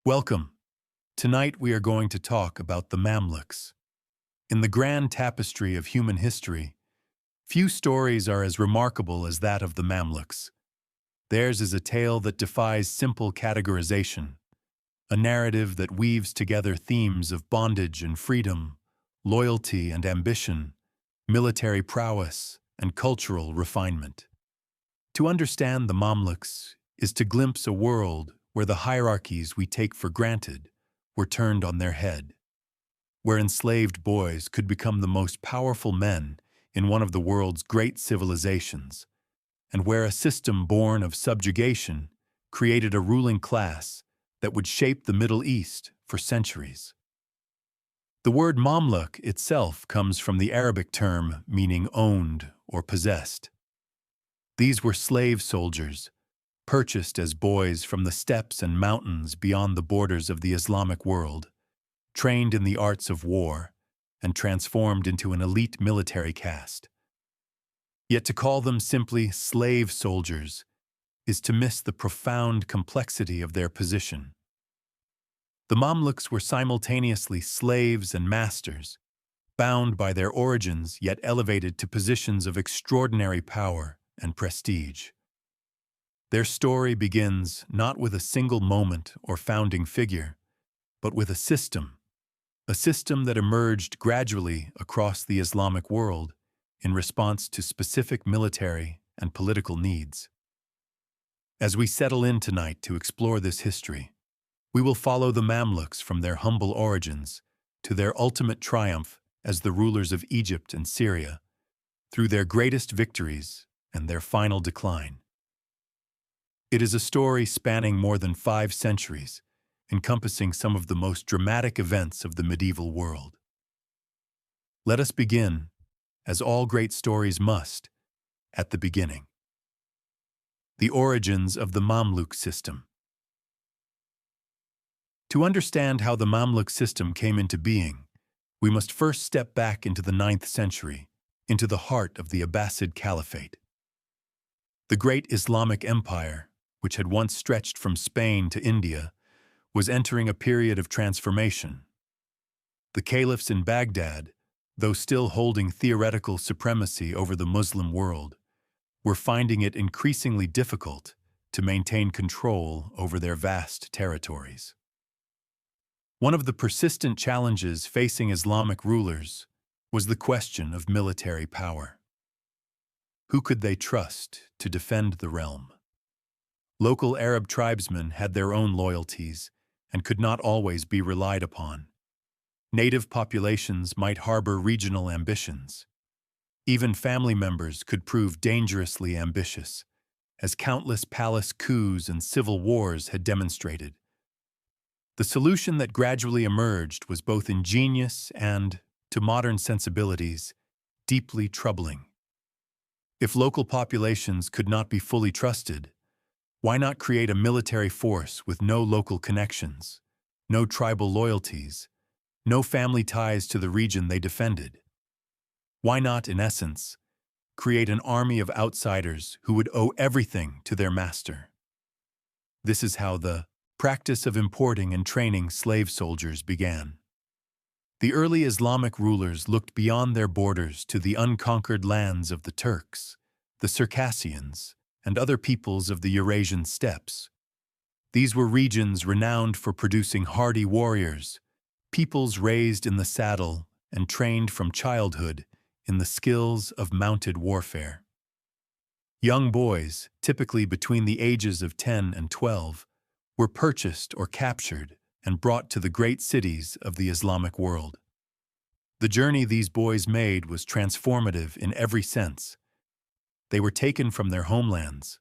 Welcome. Tonight we are going to talk about the Mamluks. In the grand tapestry of human history, few stories are as remarkable as that of the Mamluks. Theirs is a tale that defies simple categorization, a narrative that weaves together themes of bondage and freedom, loyalty and ambition, military prowess and cultural refinement. To understand the Mamluks is to glimpse a world where the hierarchies we take for granted were turned on their head, where enslaved boys could become the most powerful men in one of the world's great civilizations, and where a system born of subjugation created a ruling class that would shape the Middle East for centuries. The word Mamluk itself comes from the Arabic term meaning owned or possessed. These were slave soldiers, purchased as boys from the steppes and mountains beyond the borders of the Islamic world, trained in the arts of war, and transformed into an elite military caste. Yet to call them simply slave soldiers is to miss the profound complexity of their position. The Mamluks were simultaneously slaves and masters, bound by their origins yet elevated to positions of extraordinary power and prestige. Their story begins not with a single moment or founding figure, but with a system that emerged gradually across the Islamic world in response to specific military and political needs. As we settle in tonight to explore this history, we will follow the Mamluks from their humble origins to their ultimate triumph as the rulers of Egypt and Syria, through their greatest victories and their final decline. It is a story spanning more than 5 centuries, encompassing some of the most dramatic events of the medieval world. Let us begin, as all great stories must, at the beginning. The origins of the Mamluk system. To understand how the Mamluk system came into being, we must first step back into the 9th century, into the heart of the Abbasid Caliphate. The great Islamic empire, which had once stretched from Spain to India, was entering a period of transformation. The caliphs in Baghdad, though still holding theoretical supremacy over the Muslim world, were finding it increasingly difficult to maintain control over their vast territories. One of the persistent challenges facing Islamic rulers was the question of military power. Who could they trust to defend the realm? Local Arab tribesmen had their own loyalties and could not always be relied upon. Native populations might harbor regional ambitions. Even family members could prove dangerously ambitious, as countless palace coups and civil wars had demonstrated. The solution that gradually emerged was both ingenious and, to modern sensibilities, deeply troubling. If local populations could not be fully trusted, why not create a military force with no local connections, no tribal loyalties, no family ties to the region they defended? Why not, in essence, create an army of outsiders who would owe everything to their master? This is how the practice of importing and training slave soldiers began. The early Islamic rulers looked beyond their borders to the unconquered lands of the Turks, the Circassians, and other peoples of the Eurasian steppes. These were regions renowned for producing hardy warriors, peoples raised in the saddle and trained from childhood in the skills of mounted warfare. Young boys, typically between the ages of 10 and 12, were purchased or captured and brought to the great cities of the Islamic world. The journey these boys made was transformative in every sense. They were taken from their homelands,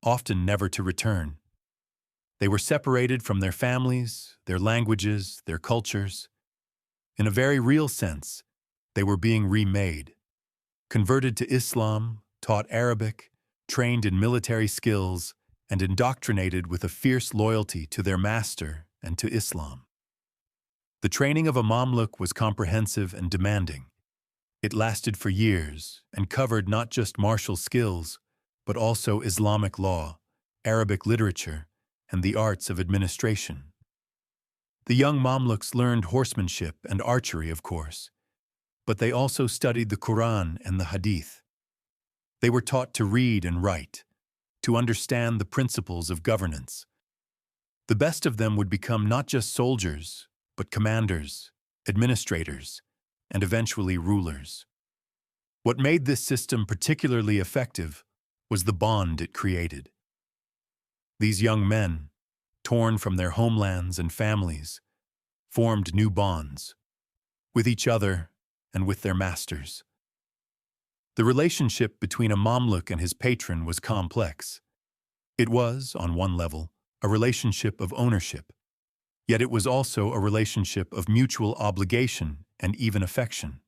often never to return. They were separated from their families, their languages, their cultures. In a very real sense, they were being remade, converted to Islam, taught Arabic, trained in military skills, and indoctrinated with a fierce loyalty to their master and to Islam. The training of a Mamluk was comprehensive and demanding. It lasted for years and covered not just martial skills, but also Islamic law, Arabic literature, and the arts of administration. The young Mamluks learned horsemanship and archery, of course, but they also studied the Quran and the Hadith. They were taught to read and write, to understand the principles of governance. The best of them would become not just soldiers, but commanders, administrators, and eventually rulers. What made this system particularly effective was the bond it created. These young men, torn from their homelands and families, formed new bonds with each other and with their masters. The relationship between a Mamluk and his patron was complex. It was, on one level, a relationship of ownership, yet it was also a relationship of mutual obligation and even affection.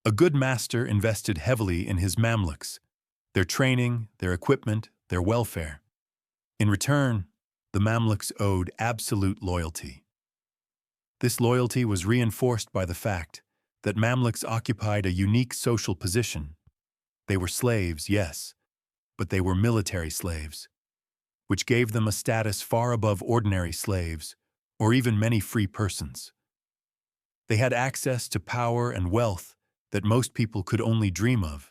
A good master invested heavily in his Mamluks, their training, their equipment, their welfare. In return, the Mamluks owed absolute loyalty. This loyalty was reinforced by the fact that Mamluks occupied a unique social position. They were slaves, yes, but they were military slaves, which gave them a status far above ordinary slaves, or even many free persons. They had access to power and wealth that most people could only dream of.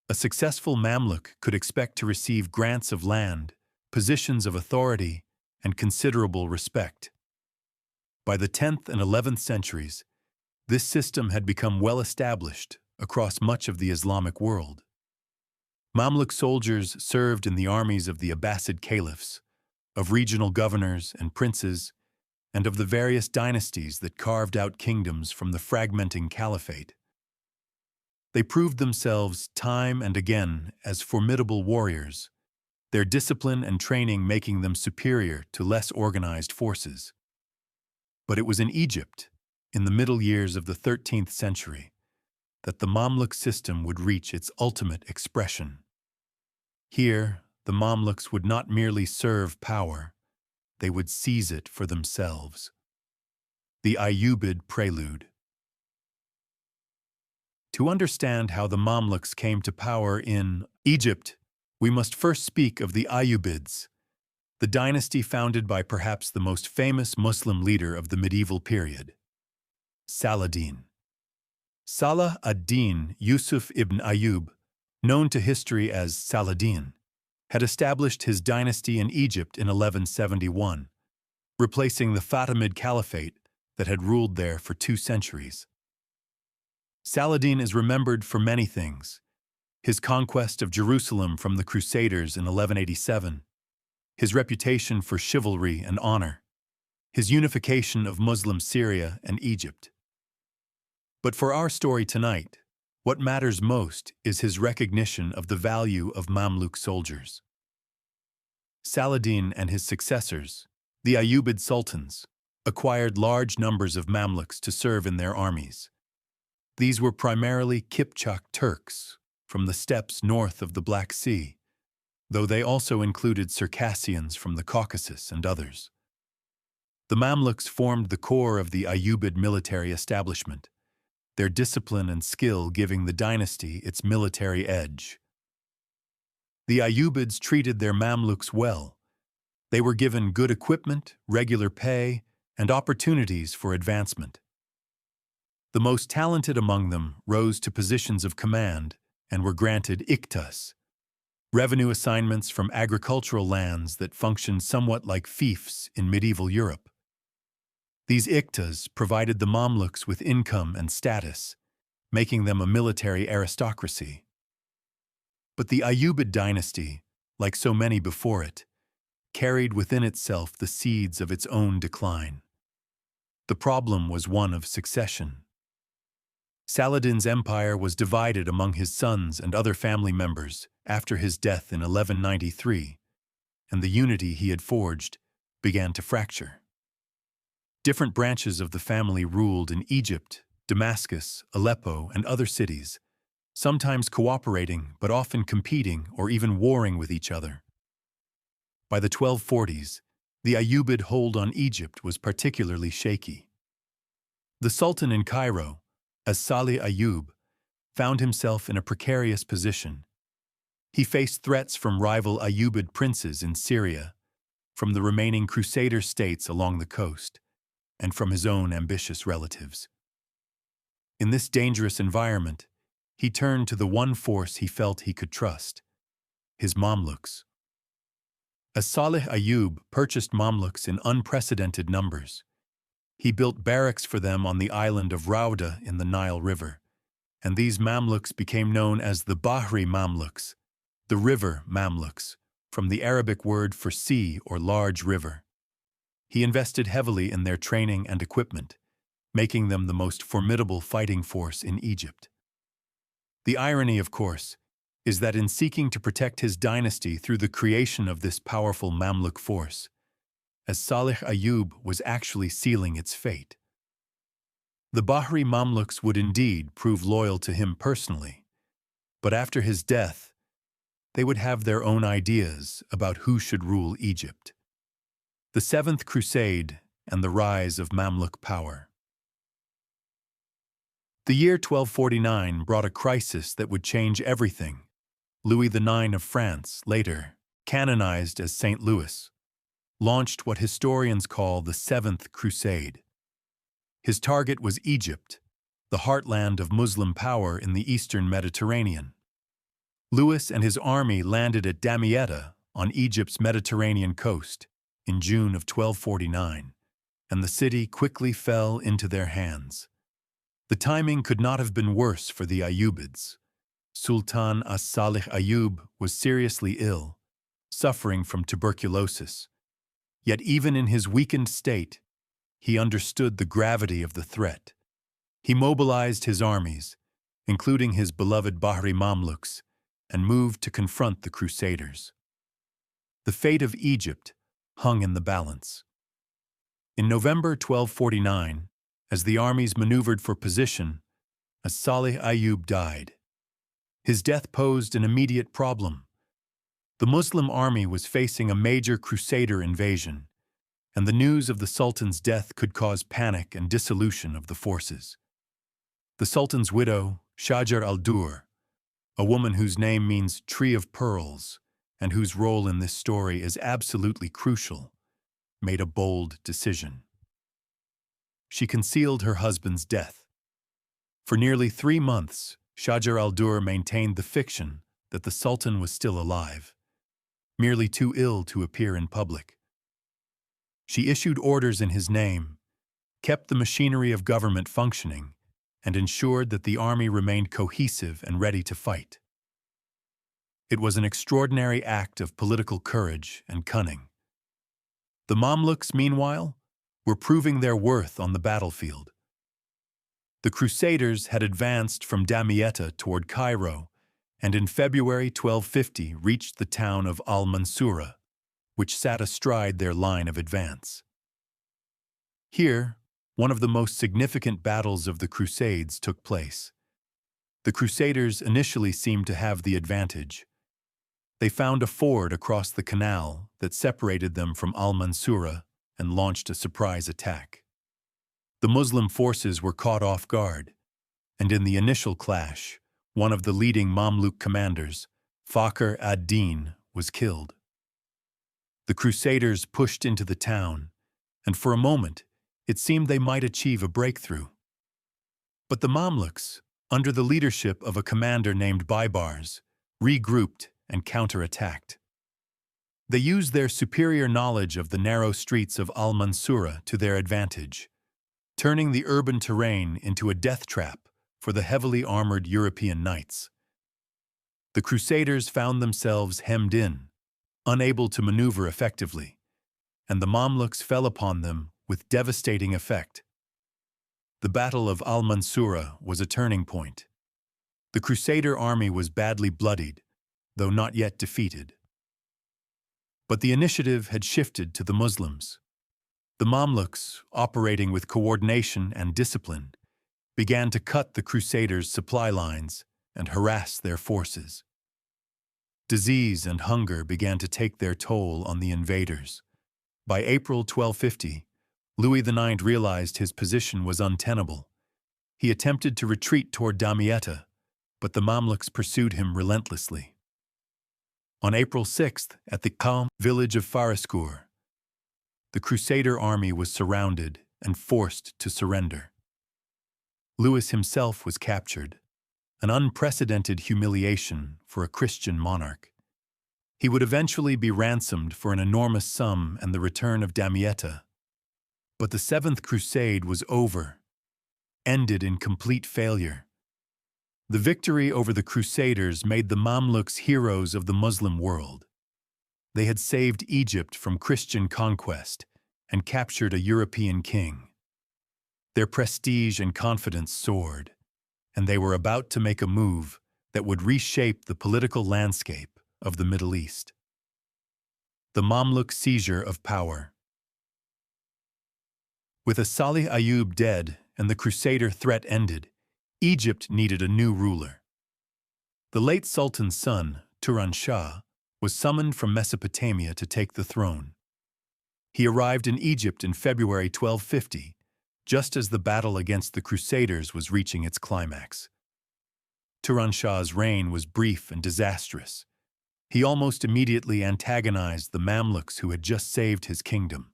A successful Mamluk could expect to receive grants of land, positions of authority, and considerable respect. By the 10th and 11th centuries, this system had become well established across much of the Islamic world. Mamluk soldiers served in the armies of the Abbasid caliphs, of regional governors and princes, and of the various dynasties that carved out kingdoms from the fragmenting caliphate. They proved themselves time and again as formidable warriors, their discipline and training making them superior to less organized forces. But it was in Egypt, in the middle years of the 13th century, that the Mamluk system would reach its ultimate expression. Here, the Mamluks would not merely serve power, they would seize it for themselves. The Ayyubid prelude. To understand how the Mamluks came to power in Egypt, we must first speak of the Ayyubids, the dynasty founded by perhaps the most famous Muslim leader of the medieval period, Saladin. Salah ad-Din Yusuf ibn Ayyub, known to history as Saladin, had established his dynasty in Egypt in 1171, replacing the Fatimid Caliphate that had ruled there for 2 centuries. Saladin is remembered for many things: his conquest of Jerusalem from the Crusaders in 1187, his reputation for chivalry and honor, his unification of Muslim Syria and Egypt. But for our story tonight, what matters most is his recognition of the value of Mamluk soldiers. Saladin and his successors, the Ayyubid sultans, acquired large numbers of Mamluks to serve in their armies. These were primarily Kipchak Turks from the steppes north of the Black Sea, though they also included Circassians from the Caucasus and others. The Mamluks formed the core of the Ayyubid military establishment, their discipline and skill giving the dynasty its military edge. The Ayyubids treated their Mamluks well. They were given good equipment, regular pay, and opportunities for advancement. The most talented among them rose to positions of command and were granted iktas, revenue assignments from agricultural lands that functioned somewhat like fiefs in medieval Europe. These iktas provided the Mamluks with income and status, making them a military aristocracy. But the Ayyubid dynasty, like so many before it, carried within itself the seeds of its own decline. The problem was one of succession. Saladin's empire was divided among his sons and other family members after his death in 1193, and the unity he had forged began to fracture. Different branches of the family ruled in Egypt, Damascus, Aleppo, and other cities, sometimes cooperating but often competing or even warring with each other. By the 1240s, the Ayyubid hold on Egypt was particularly shaky. The Sultan in Cairo, As-Salih Ayyub, found himself in a precarious position. He faced threats from rival Ayyubid princes in Syria, from the remaining Crusader states along the coast, and from his own ambitious relatives. In this dangerous environment, he turned to the one force he felt he could trust: his Mamluks. As Salih Ayyub purchased Mamluks in unprecedented numbers, he built barracks for them on the island of Rauda in the Nile River, and these Mamluks became known as the Bahri Mamluks, the river Mamluks, from the Arabic word for sea or large river. He invested heavily in their training and equipment, making them the most formidable fighting force in Egypt. The irony, of course, is that in seeking to protect his dynasty through the creation of this powerful Mamluk force, as Salih Ayyub was actually sealing its fate. The Bahri Mamluks would indeed prove loyal to him personally, but after his death, they would have their own ideas about who should rule Egypt. The Seventh Crusade and the rise of Mamluk power. The year 1249 brought a crisis that would change everything. Louis IX of France, later canonized as Saint Louis, launched what historians call the Seventh Crusade. His target was Egypt, the heartland of Muslim power in the eastern Mediterranean. Louis and his army landed at Damietta on Egypt's Mediterranean coast in June of 1249, and the city quickly fell into their hands. The timing could not have been worse for the Ayyubids. Sultan as-Salih Ayyub was seriously ill, suffering from tuberculosis. Yet even in his weakened state, he understood the gravity of the threat. He mobilized his armies, including his beloved Bahri Mamluks, and moved to confront the Crusaders. The fate of Egypt hung in the balance. In November 1249, as the armies maneuvered for position, as-Salih Ayyub died. His death posed an immediate problem. The Muslim army was facing a major Crusader invasion, and the news of the Sultan's death could cause panic and dissolution of the forces. The Sultan's widow, Shajar al-Dur, a woman whose name means tree of pearls, and whose role in this story is absolutely crucial, made a bold decision. She concealed her husband's death. For nearly 3 months, Shajar al-Dur maintained the fiction that the Sultan was still alive, merely too ill to appear in public. She issued orders in his name, kept the machinery of government functioning, and ensured that the army remained cohesive and ready to fight. It was an extraordinary act of political courage and cunning. The Mamluks, meanwhile, were proving their worth on the battlefield. The Crusaders had advanced from Damietta toward Cairo, and in February 1250 reached the town of Al-Mansura, which sat astride their line of advance. Here, one of the most significant battles of the Crusades took place. The Crusaders initially seemed to have the advantage. They found a ford across the canal that separated them from Al-Mansura and launched a surprise attack. The Muslim forces were caught off guard, and in the initial clash, one of the leading Mamluk commanders, Fakhr ad-Din, was killed. The Crusaders pushed into the town, and for a moment, it seemed they might achieve a breakthrough. But the Mamluks, under the leadership of a commander named Baibars, regrouped and counterattacked. They used their superior knowledge of the narrow streets of Al-Mansura to their advantage, turning the urban terrain into a death trap for the heavily armored European knights. The Crusaders found themselves hemmed in, unable to maneuver effectively, and the Mamluks fell upon them with devastating effect. The Battle of Al-Mansura was a turning point. The Crusader army was badly bloodied, though not yet defeated. But the initiative had shifted to the Muslims. The Mamluks, operating with coordination and discipline, began to cut the Crusaders' supply lines and harass their forces. Disease and hunger began to take their toll on the invaders. By April 1250, Louis IX realized his position was untenable. He attempted to retreat toward Damietta, but the Mamluks pursued him relentlessly. On April 6th, at the calm village of Fariskour, the Crusader army was surrounded and forced to surrender. Louis himself was captured, an unprecedented humiliation for a Christian monarch. He would eventually be ransomed for an enormous sum and the return of Damietta. But the Seventh Crusade was over, ended in complete failure. The victory over the Crusaders made the Mamluks heroes of the Muslim world. They had saved Egypt from Christian conquest and captured a European king. Their prestige and confidence soared, and they were about to make a move that would reshape the political landscape of the Middle East. The Mamluk seizure of power. With Salih Ayyub dead and the Crusader threat ended, Egypt needed a new ruler. The late Sultan's son, Turan Shah, was summoned from Mesopotamia to take the throne. He arrived in Egypt in February 1250, just as the battle against the Crusaders was reaching its climax. Turan Shah's reign was brief and disastrous. He almost immediately antagonized the Mamluks who had just saved his kingdom.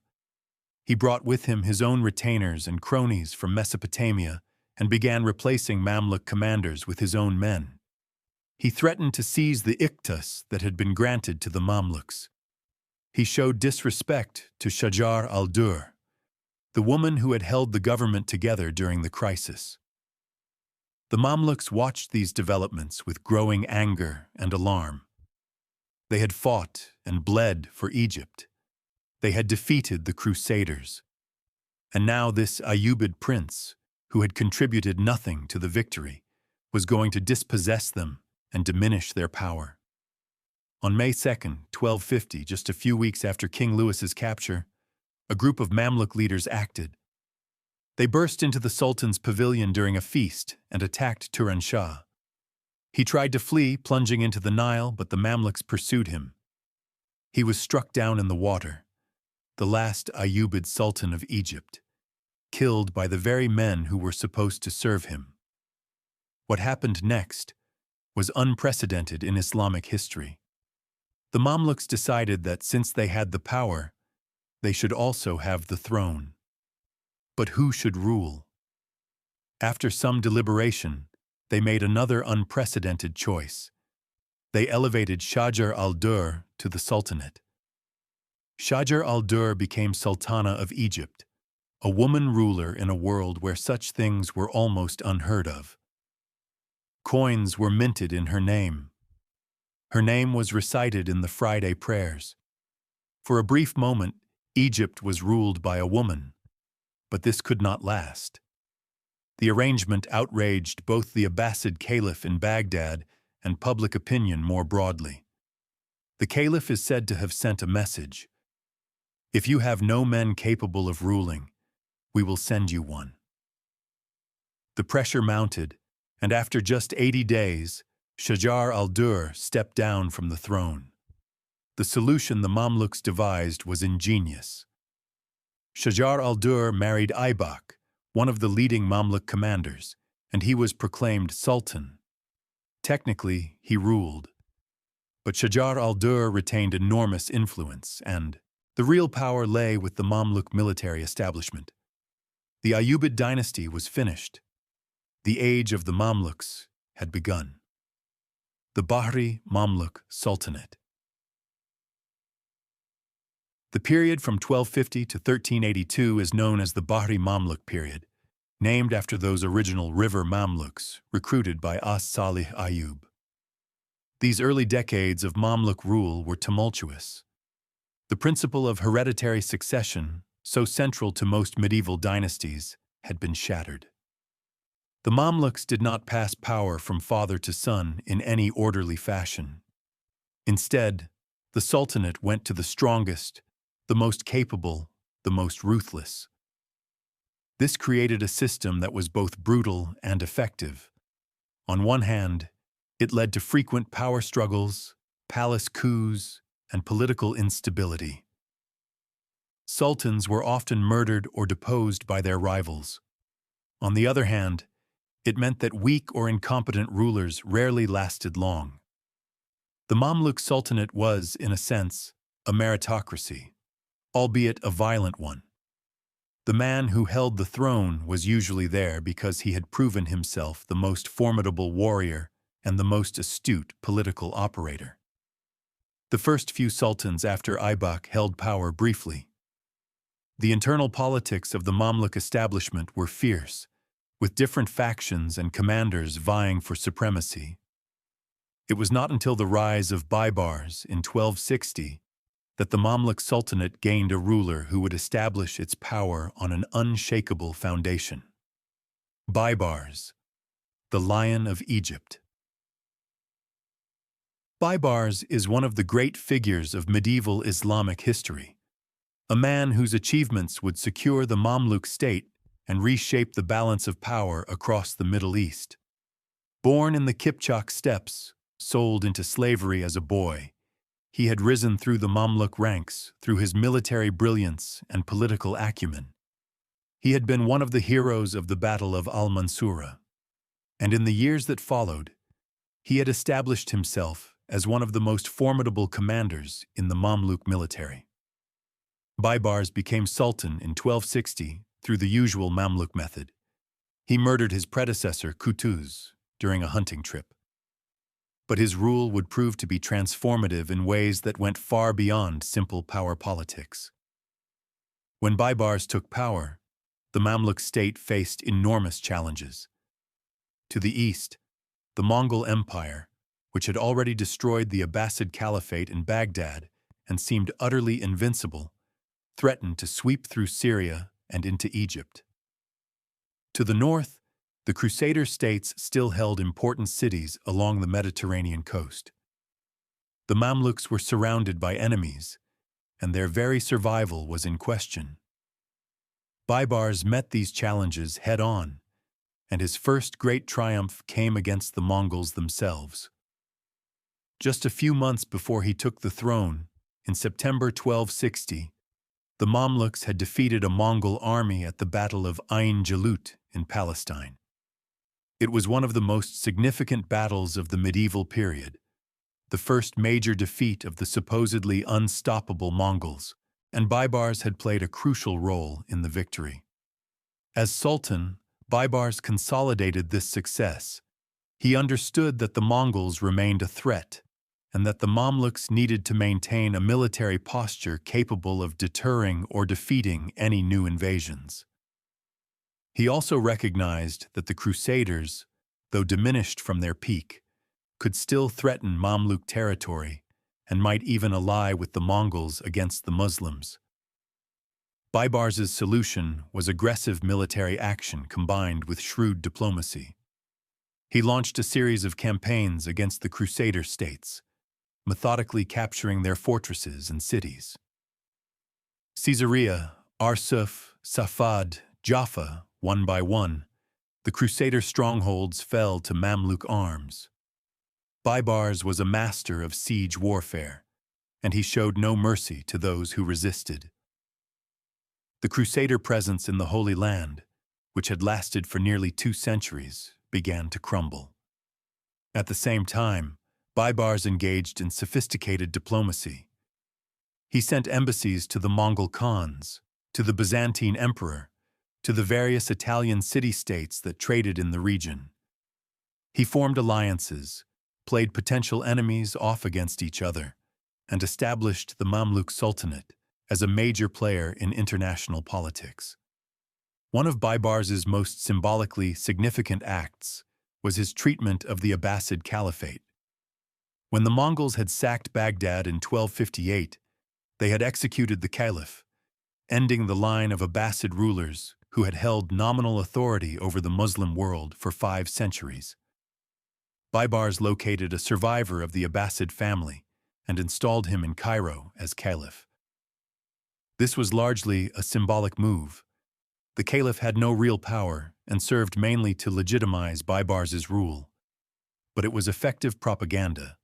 He brought with him his own retainers and cronies from Mesopotamia and began replacing Mamluk commanders with his own men. He threatened to seize the iktas that had been granted to the Mamluks. He showed disrespect to Shajar al-Dur, the woman who had held the government together during the crisis. The Mamluks watched these developments with growing anger and alarm. They had fought and bled for Egypt. They had defeated the Crusaders. And now this Ayyubid prince, who had contributed nothing to the victory, was going to dispossess them and diminish their power. On May 2nd, 1250, just a few weeks after King Louis's capture, a group of Mamluk leaders acted. They burst into the Sultan's pavilion during a feast and attacked Turan Shah. He tried to flee, plunging into the Nile, but the Mamluks pursued him. He was struck down in the water, the last Ayyubid Sultan of Egypt, killed by the very men who were supposed to serve him. What happened next was unprecedented in Islamic history. The Mamluks decided that since they had the power, they should also have the throne. But who should rule? After some deliberation, they made another unprecedented choice. They elevated Shajar al-Dur to the sultanate. Shajar al-Dur became Sultana of Egypt, a woman ruler in a world where such things were almost unheard of. Coins were minted in her name. Her name was recited in the Friday prayers. For a brief moment, Egypt was ruled by a woman, but this could not last. The arrangement outraged both the Abbasid Caliph in Baghdad and public opinion more broadly. The Caliph is said to have sent a message: "If you have no men capable of ruling, we will send you one." The pressure mounted, and after just 80 days, Shajar al-Dur stepped down from the throne. The solution the Mamluks devised was ingenious. Shajar al-Dur married Aybak, one of the leading Mamluk commanders, and he was proclaimed Sultan. Technically, he ruled. But Shajar al-Dur retained enormous influence, and the real power lay with the Mamluk military establishment. The Ayyubid dynasty was finished. The age of the Mamluks had begun. The Bahri Mamluk Sultanate. The period from 1250 to 1382 is known as the Bahri Mamluk period, named after those original river Mamluks recruited by Salih Ayyub. These early decades of Mamluk rule were tumultuous. The principle of hereditary succession, so central to most medieval dynasties, had been shattered. The Mamluks did not pass power from father to son in any orderly fashion. Instead, the Sultanate went to the strongest, the most capable, the most ruthless. This created a system that was both brutal and effective. On one hand, it led to frequent power struggles, palace coups, and political instability. Sultans were often murdered or deposed by their rivals. On the other hand, it meant that weak or incompetent rulers rarely lasted long. The Mamluk Sultanate was, in a sense, a meritocracy, albeit a violent one. The man who held the throne was usually there because he had proven himself the most formidable warrior and the most astute political operator. The first few sultans after Aybak held power briefly. The internal politics of the Mamluk establishment were fierce, with different factions and commanders vying for supremacy. It was not until the rise of Baibars in 1260 that the Mamluk Sultanate gained a ruler who would establish its power on an unshakable foundation. Baibars, the Lion of Egypt. Baibars is one of the great figures of medieval Islamic history, a man whose achievements would secure the Mamluk state and reshape the balance of power across the Middle East. Born in the Kipchak steppes, sold into slavery as a boy, he had risen through the Mamluk ranks through his military brilliance and political acumen. He had been one of the heroes of the Battle of Al-Mansura, and in the years that followed, he had established himself as one of the most formidable commanders in the Mamluk military. Baibars became sultan in 1260 through the usual Mamluk method. He murdered his predecessor, Kutuz, during a hunting trip. But his rule would prove to be transformative in ways that went far beyond simple power politics. When Baibars took power, the Mamluk state faced enormous challenges. To the east, the Mongol Empire, which had already destroyed the Abbasid Caliphate in Baghdad and seemed utterly invincible, threatened to sweep through Syria and into Egypt. To the north, the Crusader states still held important cities along the Mediterranean coast. The Mamluks were surrounded by enemies, and their very survival was in question. Baibars met these challenges head-on, and his first great triumph came against the Mongols themselves. Just a few months before he took the throne, in September 1260, the Mamluks had defeated a Mongol army at the Battle of Ain Jalut in Palestine. It was one of the most significant battles of the medieval period, the first major defeat of the supposedly unstoppable Mongols, and Baibars had played a crucial role in the victory. As Sultan, Baibars consolidated this success. He understood that the Mongols remained a threat, and that the Mamluks needed to maintain a military posture capable of deterring or defeating any new invasions. He also recognized that the Crusaders, though diminished from their peak, could still threaten Mamluk territory and might even ally with the Mongols against the Muslims. Baibars' solution was aggressive military action combined with shrewd diplomacy. He launched a series of campaigns against the Crusader states, methodically capturing their fortresses and cities. Caesarea, Arsuf, Safad, Jaffa, one by one, the Crusader strongholds fell to Mamluk arms. Baibars was a master of siege warfare, and he showed no mercy to those who resisted. The Crusader presence in the Holy Land, which had lasted for nearly 2 centuries, began to crumble. At the same time, Baibars engaged in sophisticated diplomacy. He sent embassies to the Mongol Khans, to the Byzantine Emperor, to the various Italian city-states that traded in the region. He formed alliances, played potential enemies off against each other, and established the Mamluk Sultanate as a major player in international politics. One of Baibars' most symbolically significant acts was his treatment of the Abbasid Caliphate. When the Mongols had sacked Baghdad in 1258, they had executed the Caliph, ending the line of Abbasid rulers who had held nominal authority over the Muslim world for 5 centuries. Baibars located a survivor of the Abbasid family and installed him in Cairo as Caliph. This was largely a symbolic move. The Caliph had no real power and served mainly to legitimize Baibars' rule. But it was effective propaganda.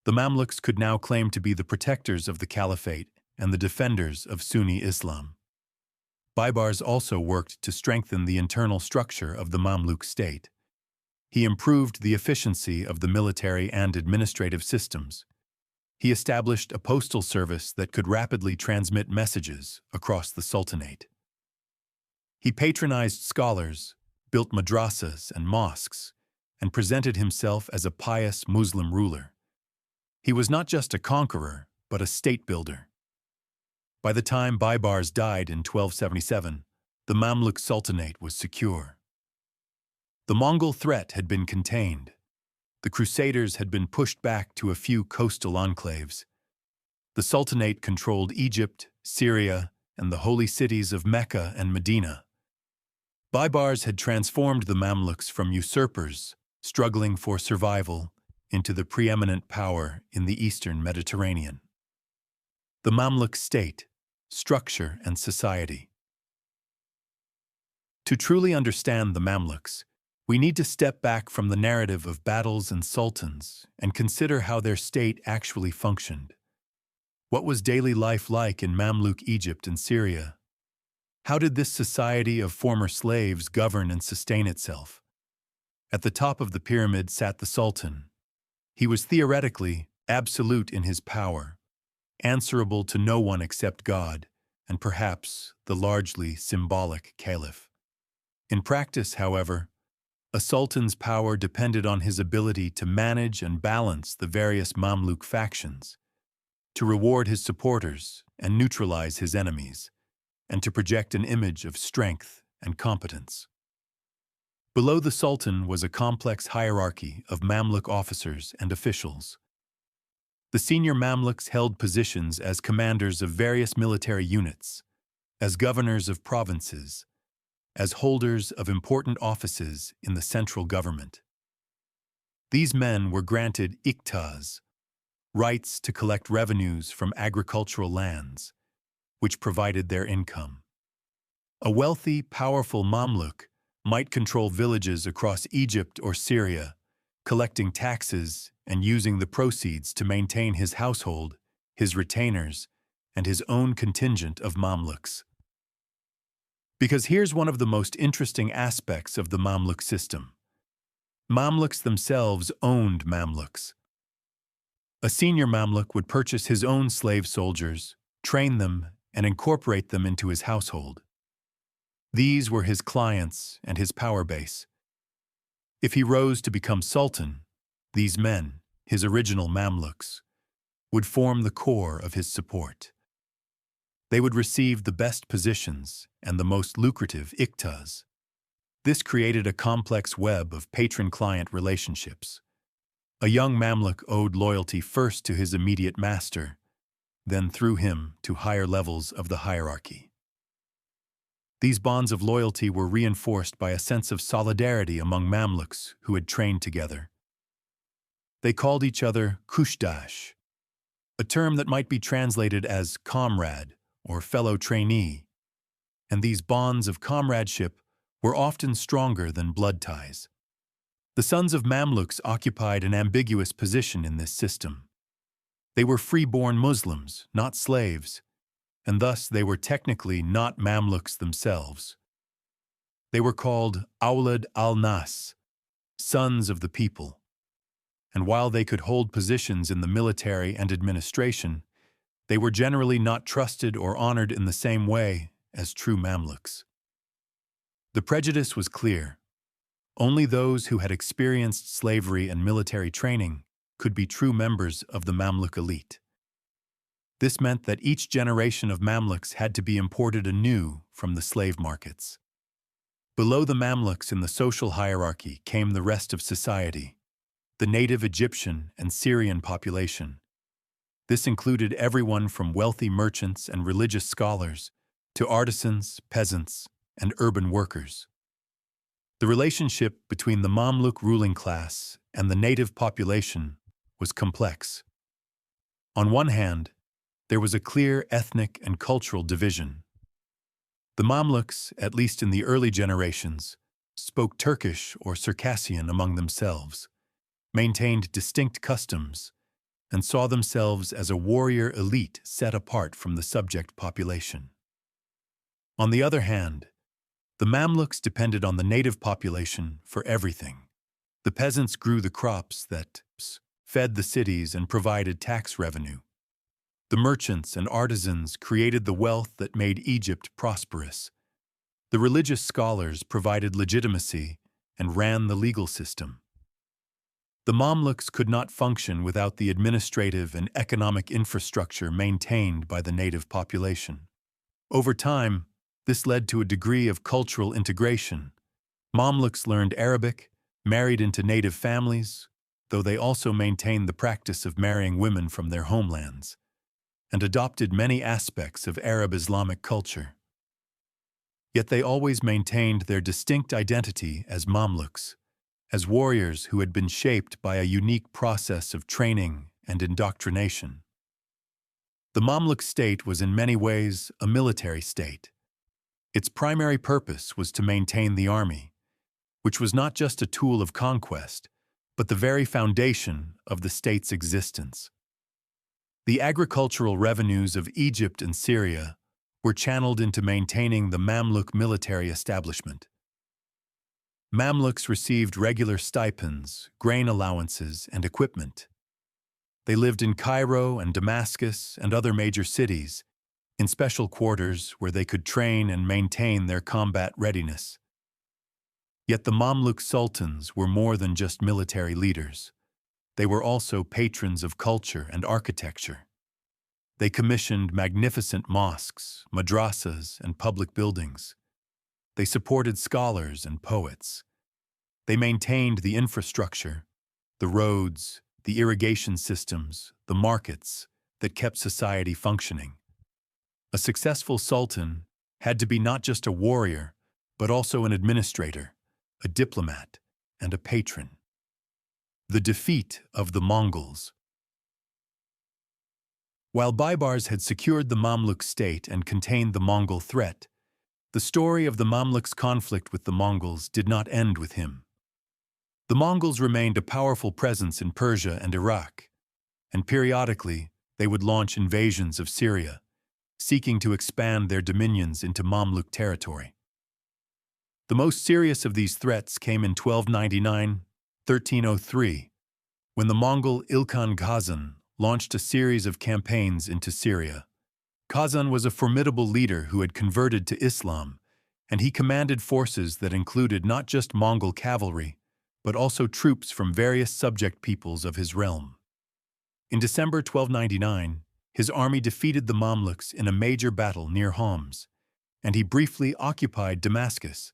The Mamluks could now claim to be the protectors of the Caliphate and the defenders of Sunni Islam. Baibars also worked to strengthen the internal structure of the Mamluk state. He improved the efficiency of the military and administrative systems. He established a postal service that could rapidly transmit messages across the Sultanate. He patronized scholars, built madrasas and mosques, and presented himself as a pious Muslim ruler. He was not just a conqueror, but a state builder. By the time Baibars died in 1277, the Mamluk sultanate was secure. The Mongol threat had been contained. The Crusaders had been pushed back to a few coastal enclaves. The Sultanate controlled Egypt, Syria, and the holy cities of Mecca and Medina. Baibars had transformed the Mamluks from usurpers, struggling for survival, into the preeminent power in the eastern Mediterranean. The Mamluk state, structure, and society. To truly understand the Mamluks, we need to step back from the narrative of battles and sultans and consider how their state actually functioned. What was daily life like in Mamluk Egypt and Syria? How did this society of former slaves govern and sustain itself? At the top of the pyramid sat the Sultan. He was theoretically absolute in his power, answerable to no one except God, and perhaps the largely symbolic caliph. In practice, however, a sultan's power depended on his ability to manage and balance the various Mamluk factions, to reward his supporters and neutralize his enemies, and to project an image of strength and competence. Below the sultan was a complex hierarchy of Mamluk officers and officials. The senior Mamluks held positions as commanders of various military units, as governors of provinces, as holders of important offices in the central government. These men were granted iktaz, rights to collect revenues from agricultural lands, which provided their income. A wealthy, powerful Mamluk might control villages across Egypt or Syria, collecting taxes and using the proceeds to maintain his household, his retainers, and his own contingent of Mamluks. Because here's one of the most interesting aspects of the Mamluk system. Mamluks themselves owned Mamluks. A senior Mamluk would purchase his own slave soldiers, train them, and incorporate them into his household. These were his clients and his power base. If he rose to become sultan, these men, his original Mamluks, would form the core of his support. They would receive the best positions and the most lucrative iktaz. This created a complex web of patron-client relationships. A young Mamluk owed loyalty first to his immediate master, then through him to higher levels of the hierarchy. These bonds of loyalty were reinforced by a sense of solidarity among Mamluks who had trained together. They called each other kushdash, a term that might be translated as comrade or fellow trainee, and these bonds of comradeship were often stronger than blood ties. The sons of Mamluks occupied an ambiguous position in this system. They were free-born Muslims, not slaves, and thus they were technically not Mamluks themselves. They were called Awlad al-Nas, sons of the people, and while they could hold positions in the military and administration, they were generally not trusted or honored in the same way as true Mamluks. The prejudice was clear. Only those who had experienced slavery and military training could be true members of the Mamluk elite. This meant that each generation of Mamluks had to be imported anew from the slave markets. Below the Mamluks in the social hierarchy came the rest of society, the native Egyptian and Syrian population. This included everyone from wealthy merchants and religious scholars to artisans, peasants, and urban workers. The relationship between the Mamluk ruling class and the native population was complex. On one hand, there was a clear ethnic and cultural division. The Mamluks, at least in the early generations, spoke Turkish or Circassian among themselves, maintained distinct customs, and saw themselves as a warrior elite set apart from the subject population. On the other hand, the Mamluks depended on the native population for everything. The peasants grew the crops that fed the cities and provided tax revenue. The merchants and artisans created the wealth that made Egypt prosperous. The religious scholars provided legitimacy and ran the legal system. The Mamluks could not function without the administrative and economic infrastructure maintained by the native population. Over time, this led to a degree of cultural integration. Mamluks learned Arabic, married into native families, though they also maintained the practice of marrying women from their homelands, and adopted many aspects of Arab Islamic culture. Yet they always maintained their distinct identity as Mamluks, as warriors who had been shaped by a unique process of training and indoctrination. The Mamluk state was in many ways a military state. Its primary purpose was to maintain the army, which was not just a tool of conquest, but the very foundation of the state's existence. The agricultural revenues of Egypt and Syria were channeled into maintaining the Mamluk military establishment. Mamluks received regular stipends, grain allowances, and equipment. They lived in Cairo and Damascus and other major cities, in special quarters where they could train and maintain their combat readiness. Yet the Mamluk sultans were more than just military leaders. They were also patrons of culture and architecture. They commissioned magnificent mosques, madrasas, and public buildings. They supported scholars and poets. They maintained the infrastructure, the roads, the irrigation systems, the markets that kept society functioning. A successful sultan had to be not just a warrior, but also an administrator, a diplomat, and a patron. The defeat of the Mongols. While Baibars had secured the Mamluk state and contained the Mongol threat, the story of the Mamluks' conflict with the Mongols did not end with him. The Mongols remained a powerful presence in Persia and Iraq, and periodically they would launch invasions of Syria, seeking to expand their dominions into Mamluk territory. The most serious of these threats came in 1299-1303, when the Mongol Ilkhan Kazan launched a series of campaigns into Syria. Kazan was a formidable leader who had converted to Islam, and he commanded forces that included not just Mongol cavalry, but also troops from various subject peoples of his realm. In December 1299, his army defeated the Mamluks in a major battle near Homs, and he briefly occupied Damascus.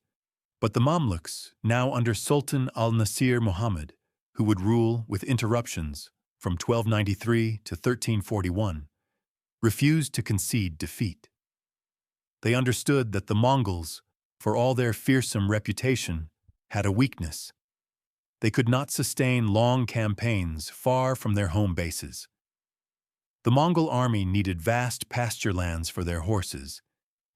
But the Mamluks, now under Sultan Al-Nasir Muhammad, who would rule with interruptions from 1293 to 1341, refused to concede defeat. They understood that the Mongols, for all their fearsome reputation, had a weakness. They could not sustain long campaigns far from their home bases. The Mongol army needed vast pasture lands for their horses,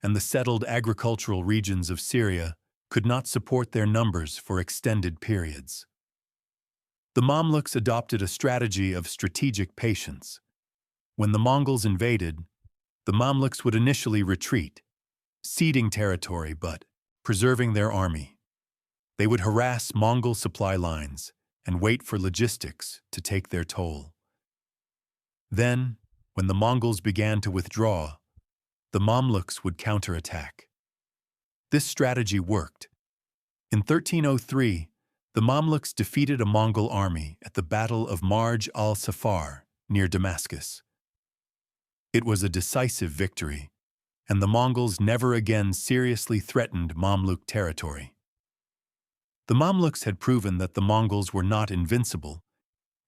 and the settled agricultural regions of Syria could not support their numbers for extended periods. The Mamluks adopted a strategy of strategic patience. When the Mongols invaded, the Mamluks would initially retreat, ceding territory but preserving their army. They would harass Mongol supply lines and wait for logistics to take their toll. Then, when the Mongols began to withdraw, the Mamluks would counterattack. This strategy worked. In 1303, the Mamluks defeated a Mongol army at the Battle of Marj al-Safar near Damascus. It was a decisive victory, and the Mongols never again seriously threatened Mamluk territory. The Mamluks had proven that the Mongols were not invincible,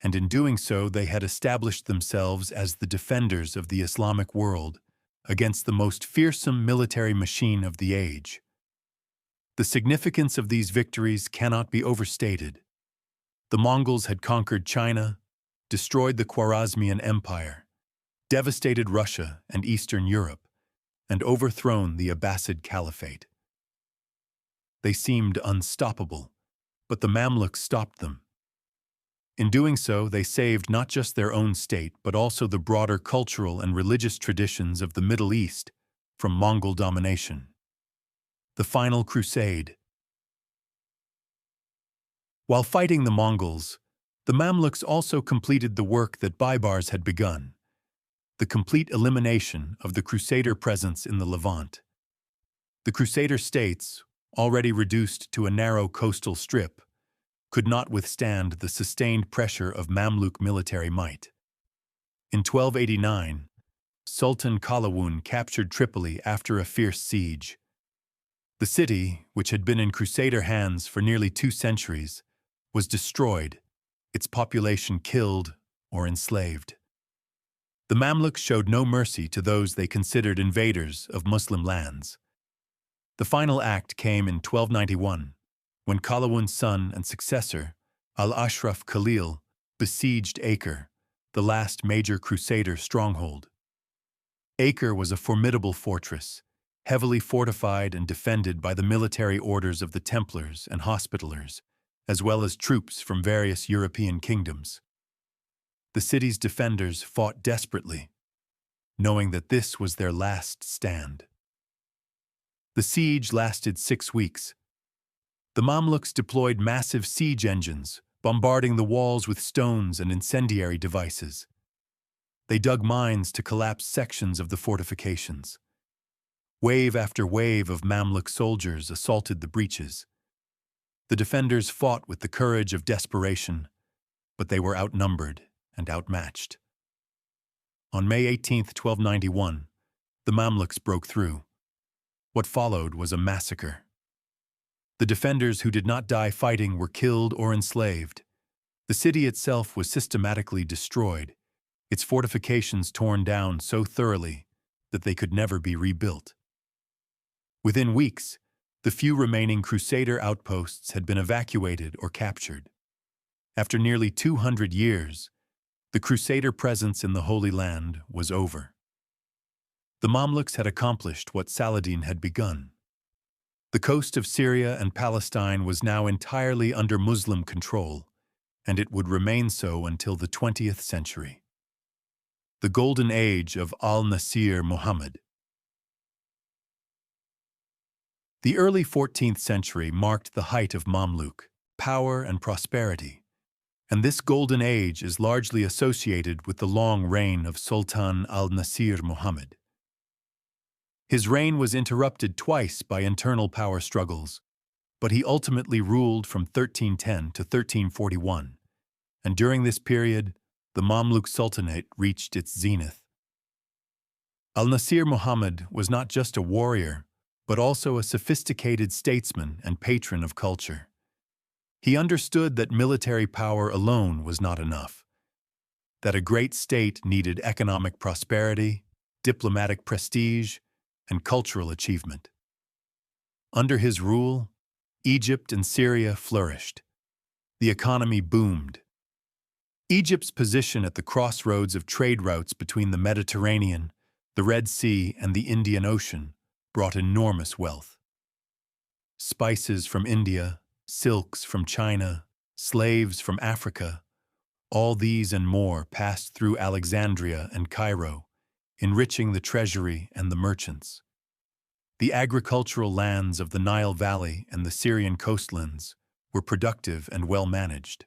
and in doing so they had established themselves as the defenders of the Islamic world against the most fearsome military machine of the age. The significance of these victories cannot be overstated. The Mongols had conquered China, destroyed the Khwarezmian Empire, devastated Russia and Eastern Europe, and overthrown the Abbasid Caliphate. They seemed unstoppable, but the Mamluks stopped them. In doing so, they saved not just their own state, but also the broader cultural and religious traditions of the Middle East from Mongol domination. The final crusade. While fighting the Mongols, the Mamluks also completed the work that Baibars had begun, the complete elimination of the Crusader presence in the Levant. The Crusader states, already reduced to a narrow coastal strip, could not withstand the sustained pressure of Mamluk military might. In 1289, Sultan Qalawun captured Tripoli after a fierce siege. The city, which had been in Crusader hands for nearly 2 centuries, was destroyed, its population killed or enslaved. The Mamluks showed no mercy to those they considered invaders of Muslim lands. The final act came in 1291, when Qalawun's son and successor, Al-Ashraf Khalil, besieged Acre, the last major Crusader stronghold. Acre was a formidable fortress, heavily fortified and defended by the military orders of the Templars and Hospitallers, as well as troops from various European kingdoms. The city's defenders fought desperately, knowing that this was their last stand. The siege lasted 6 weeks. The Mamluks deployed massive siege engines, bombarding the walls with stones and incendiary devices. They dug mines to collapse sections of the fortifications. Wave after wave of Mamluk soldiers assaulted the breaches. The defenders fought with the courage of desperation, but they were outnumbered and outmatched. On May 18, 1291, the Mamluks broke through. What followed was a massacre. The defenders who did not die fighting were killed or enslaved. The city itself was systematically destroyed, its fortifications torn down so thoroughly that they could never be rebuilt. Within weeks, the few remaining Crusader outposts had been evacuated or captured. After nearly 200 years, the Crusader presence in the Holy Land was over. The Mamluks had accomplished what Saladin had begun. The coast of Syria and Palestine was now entirely under Muslim control, and it would remain so until the 20th century. The Golden Age of Al-Nasir Muhammad. The early 14th century marked the height of Mamluk power and prosperity, and this golden age is largely associated with the long reign of Sultan Al-Nasir Muhammad. His reign was interrupted twice by internal power struggles, but he ultimately ruled from 1310 to 1341, and during this period, the Mamluk Sultanate reached its zenith. Al-Nasir Muhammad was not just a warrior, but also a sophisticated statesman and patron of culture. He understood that military power alone was not enough, that a great state needed economic prosperity, diplomatic prestige, and cultural achievement. Under his rule, Egypt and Syria flourished. The economy boomed. Egypt's position at the crossroads of trade routes between the Mediterranean, the Red Sea, and the Indian Ocean brought enormous wealth. Spices from India, silks from China, slaves from Africa, all these and more passed through Alexandria and Cairo, enriching the treasury and the merchants. The agricultural lands of the Nile Valley and the Syrian coastlands were productive and well managed.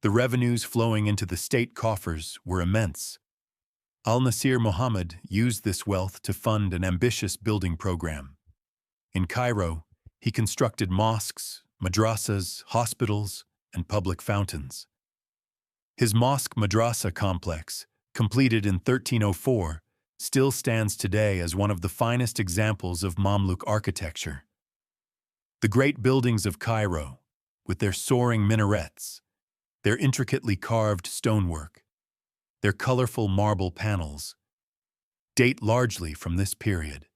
The revenues flowing into the state coffers were immense. Al-Nasir Muhammad used this wealth to fund an ambitious building program. In Cairo, he constructed mosques, madrasas, hospitals, and public fountains. His mosque-madrasa complex, completed in 1304, still stands today as one of the finest examples of Mamluk architecture. The great buildings of Cairo, with their soaring minarets, their intricately carved stonework, their colorful marble panels, date largely from this period.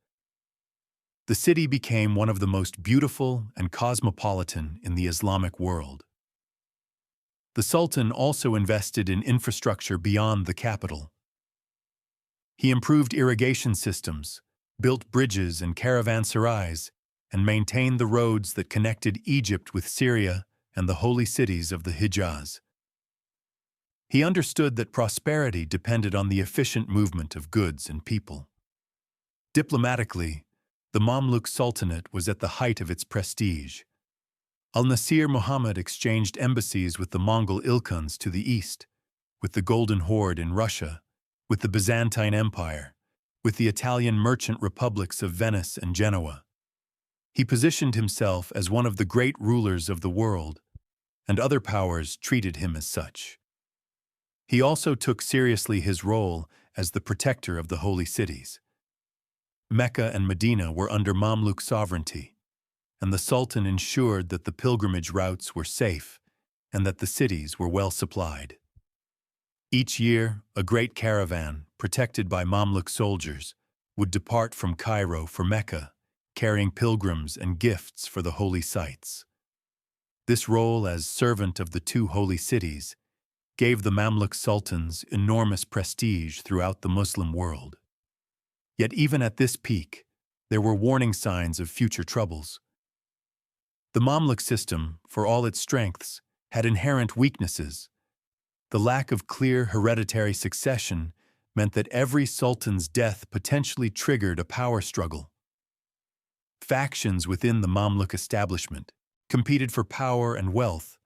The city became one of the most beautiful and cosmopolitan in the Islamic world. The Sultan also invested in infrastructure beyond the capital. He improved irrigation systems, built bridges and caravanserais, and maintained the roads that connected Egypt with Syria and the holy cities of the Hijaz. He understood that prosperity depended on the efficient movement of goods and people. Diplomatically, the Mamluk Sultanate was at the height of its prestige. Al-Nasir Muhammad exchanged embassies with the Mongol Ilkhuns to the east, with the Golden Horde in Russia, with the Byzantine Empire, with the Italian merchant republics of Venice and Genoa. He positioned himself as one of the great rulers of the world, and other powers treated him as such. He also took seriously his role as the protector of the holy cities. Mecca and Medina were under Mamluk sovereignty, and the Sultan ensured that the pilgrimage routes were safe and that the cities were well supplied. Each year, a great caravan, protected by Mamluk soldiers, would depart from Cairo for Mecca, carrying pilgrims and gifts for the holy sites. This role as servant of the two holy cities gave the Mamluk sultans enormous prestige throughout the Muslim world. Yet even at this peak, there were warning signs of future troubles. The Mamluk system, for all its strengths, had inherent weaknesses. The lack of clear hereditary succession meant that every sultan's death potentially triggered a power struggle. Factions within the Mamluk establishment competed for power and wealth,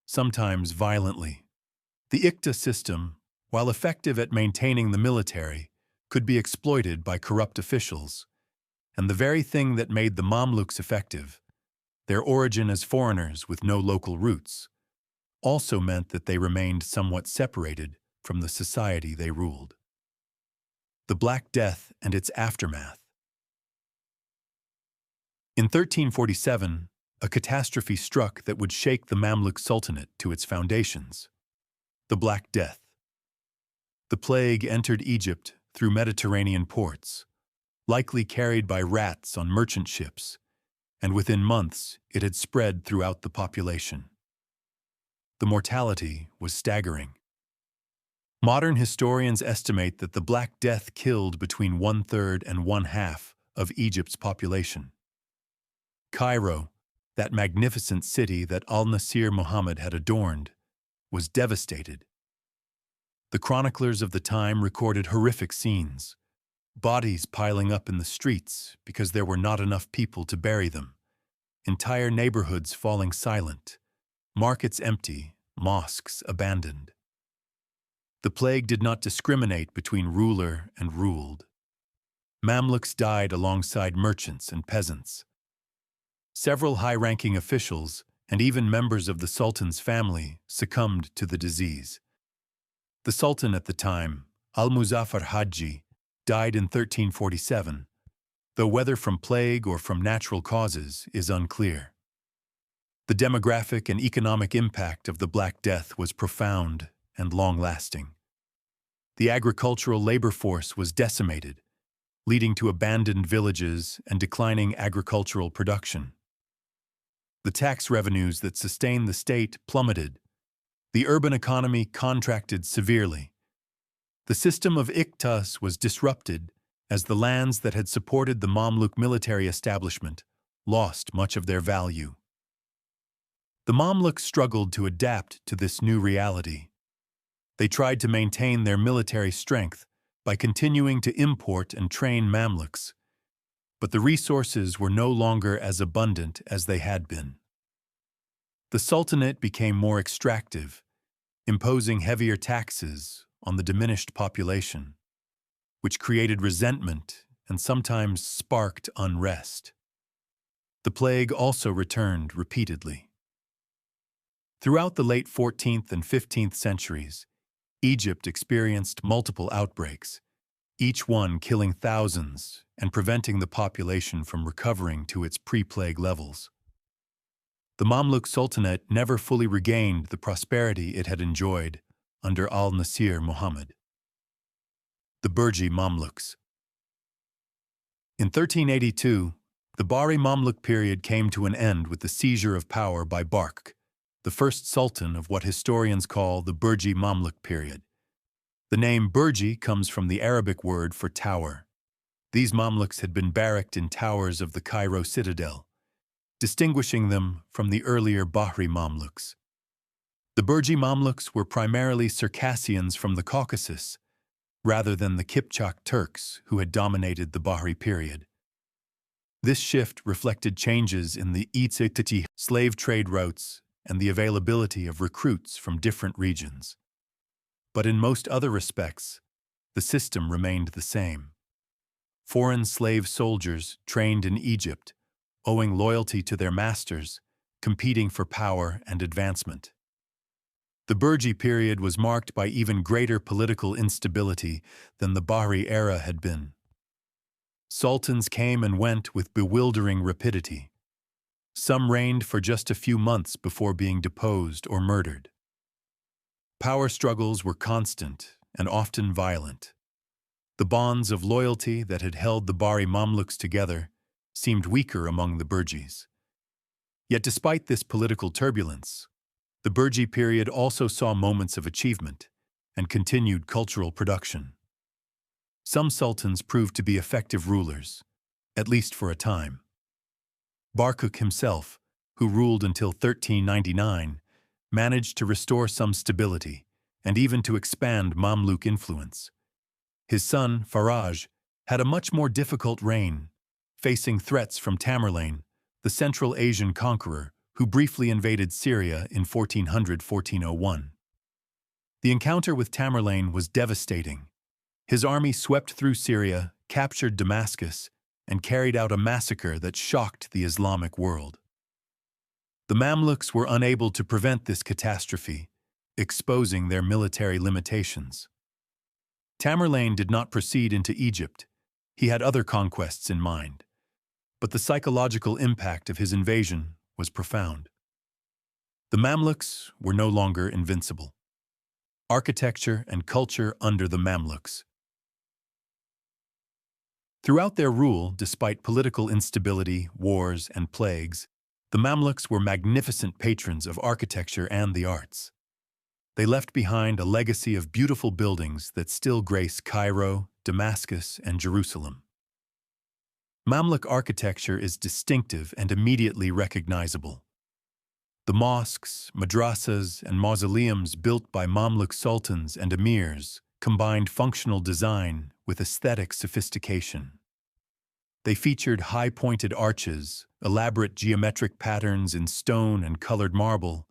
sometimes violently. The Iqta system, while effective at maintaining the military, could be exploited by corrupt officials. And the very thing that made the Mamluks effective, their origin as foreigners with no local roots, also meant that they remained somewhat separated from the society they ruled. The Black Death and its aftermath. In 1347, a catastrophe struck that would shake the Mamluk Sultanate to its foundations. The Black Death. The plague entered Egypt through Mediterranean ports, likely carried by rats on merchant ships, and within months it had spread throughout the population. The mortality was staggering. Modern historians estimate that the Black Death killed between 1/3 and 1/2 of Egypt's population. Cairo, that magnificent city that Al-Nasir Muhammad had adorned, was devastated. The chroniclers of the time recorded horrific scenes, bodies piling up in the streets because there were not enough people to bury them, entire neighborhoods falling silent, markets empty, mosques abandoned. The plague did not discriminate between ruler and ruled. Mamluks died alongside merchants and peasants. Several high-ranking officials and even members of the Sultan's family succumbed to the disease. The Sultan at the time, Al-Muzaffar Haji, died in 1347, though whether from plague or from natural causes is unclear. The demographic and economic impact of the Black Death was profound and long-lasting. The agricultural labor force was decimated, leading to abandoned villages and declining agricultural production. The tax revenues that sustained the state plummeted. The urban economy contracted severely. The system of Iqtas was disrupted as the lands that had supported the Mamluk military establishment lost much of their value. The Mamluks struggled to adapt to this new reality. They tried to maintain their military strength by continuing to import and train Mamluks, but the resources were no longer as abundant as they had been. The Sultanate became more extractive, imposing heavier taxes on the diminished population, which created resentment and sometimes sparked unrest. The plague also returned repeatedly. Throughout the late 14th and 15th centuries, Egypt experienced multiple outbreaks, each one killing thousands and preventing the population from recovering to its pre-plague levels. The Mamluk Sultanate never fully regained the prosperity it had enjoyed under Al-Nasir Muhammad. The Burji Mamluks. In 1382, the Bahri Mamluk period came to an end with the seizure of power by Barq, the first sultan of what historians call the Burji Mamluk period. The name Burji comes from the Arabic word for tower. These Mamluks had been barracked in towers of the Cairo citadel, distinguishing them from the earlier Bahri Mamluks. The Burji Mamluks were primarily Circassians from the Caucasus, rather than the Kipchak Turks who had dominated the Bahri period. This shift reflected changes in the Itzititi slave trade routes and the availability of recruits from different regions. But in most other respects, the system remained the same. foreign slave soldiers trained in Egypt, owing loyalty to their masters, competing for power and advancement. The Burji period was marked by even greater political instability than the Bahri era had been. Sultans came and went with bewildering rapidity. Some reigned for just a few months before being deposed or murdered. Power struggles were constant and often violent. The bonds of loyalty that had held the Bahri Mamluks together seemed weaker among the Burjis. Yet despite this political turbulence, the Burji period also saw moments of achievement and continued cultural production. Some sultans proved to be effective rulers, at least for a time. Barkuk himself, who ruled until 1399, managed to restore some stability and even to expand Mamluk influence. His son, Faraj, had a much more difficult reign, facing threats from Tamerlane, the Central Asian conqueror who briefly invaded Syria in 1400–1401. The encounter with Tamerlane was devastating. His army swept through Syria, captured Damascus, and carried out a massacre that shocked the Islamic world. The Mamluks were unable to prevent this catastrophe, exposing their military limitations. Tamerlane did not proceed into Egypt. He had other conquests in mind. But the psychological impact of his invasion was profound. The Mamluks were no longer invincible. Architecture and culture under the Mamluks. Throughout their rule, despite political instability, wars, and plagues, the Mamluks were magnificent patrons of architecture and the arts. They left behind a legacy of beautiful buildings that still grace Cairo, Damascus, and Jerusalem. Mamluk architecture is distinctive and immediately recognizable. The mosques, madrasas, and mausoleums built by Mamluk sultans and emirs combined functional design with aesthetic sophistication. They featured high-pointed arches, elaborate geometric patterns in stone and colored marble,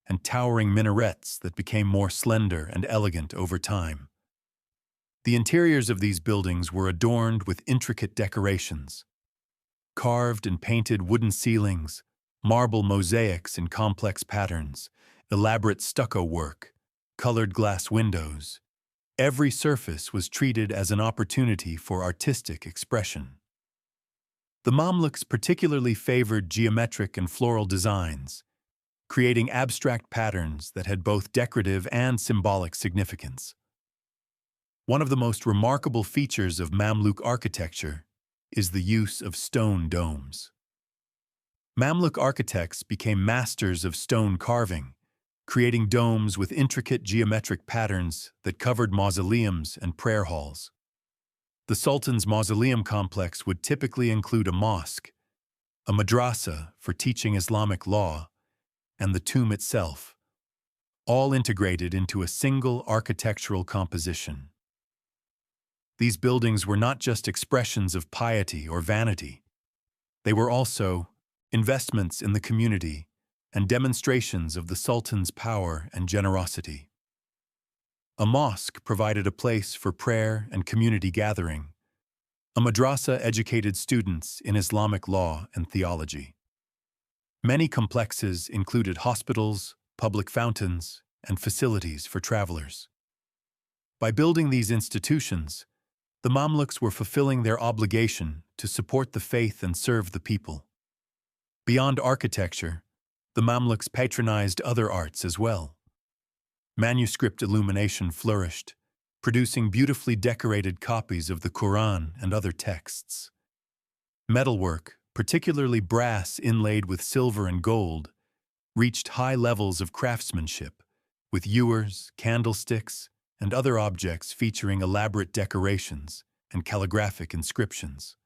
and towering minarets that became more slender and elegant over time. The interiors of these buildings were adorned with intricate decorations. Carved and painted wooden ceilings, marble mosaics in complex patterns, elaborate stucco work, colored glass windows. Every surface was treated as an opportunity for artistic expression. The Mamluks particularly favored geometric and floral designs, creating abstract patterns that had both decorative and symbolic significance. One of the most remarkable features of Mamluk architecture is the use of stone domes. Mamluk architects became masters of stone carving, creating domes with intricate geometric patterns that covered mausoleums and prayer halls. The Sultan's mausoleum complex would typically include a mosque, a madrasa for teaching Islamic law, and the tomb itself, all integrated into a single architectural composition. These buildings were not just expressions of piety or vanity. They were also investments in the community and demonstrations of the Sultan's power and generosity. A mosque provided a place for prayer and community gathering. A madrasa educated students in Islamic law and theology. Many complexes included hospitals, public fountains, and facilities for travelers. By building these institutions, the Mamluks were fulfilling their obligation to support the faith and serve the people. Beyond architecture, the Mamluks patronized other arts as well. Manuscript illumination flourished, producing beautifully decorated copies of the Quran and other texts. Metalwork, particularly brass inlaid with silver and gold, reached high levels of craftsmanship, with ewers, candlesticks, and other objects featuring elaborate decorations and calligraphic inscriptions.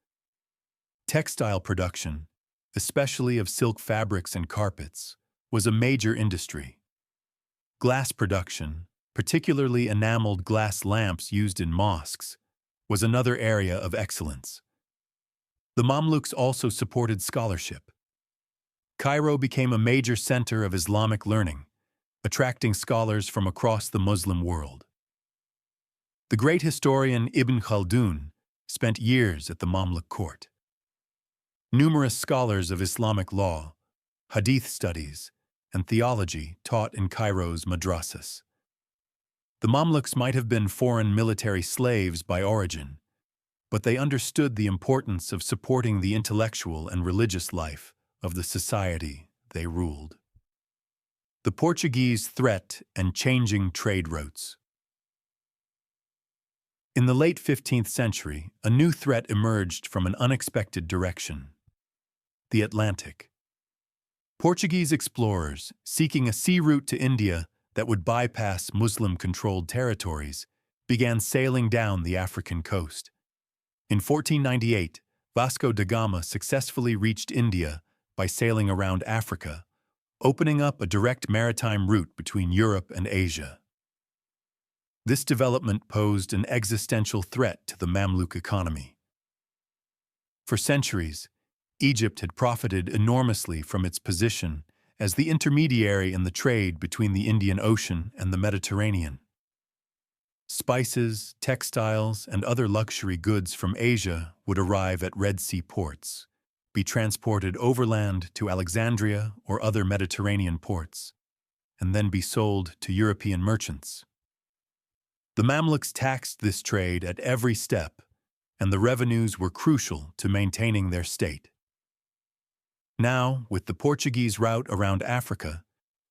Textile production, especially of silk fabrics and carpets, was a major industry. Glass production, particularly enameled glass lamps used in mosques, was another area of excellence. The Mamluks also supported scholarship. Cairo became a major center of Islamic learning, attracting scholars from across the Muslim world. The great historian Ibn Khaldun spent years at the Mamluk court. Numerous scholars of Islamic law, hadith studies, and theology taught in Cairo's madrasas. The Mamluks might have been foreign military slaves by origin, but they understood the importance of supporting the intellectual and religious life of the society they ruled. The Portuguese threat and changing trade routes. In the late 15th century, a new threat emerged from an unexpected direction: the Atlantic. Portuguese explorers, seeking a sea route to India that would bypass Muslim-controlled territories, began sailing down the African coast. In 1498, Vasco da Gama successfully reached India by sailing around Africa, opening up a direct maritime route between Europe and Asia. This development posed an existential threat to the Mamluk economy. For centuries, Egypt had profited enormously from its position as the intermediary in the trade between the Indian Ocean and the Mediterranean. Spices, textiles, and other luxury goods from Asia would arrive at Red Sea ports, be transported overland to Alexandria or other Mediterranean ports, and then be sold to European merchants. The Mamluks taxed this trade at every step, and the revenues were crucial to maintaining their state. Now, with the Portuguese route around Africa,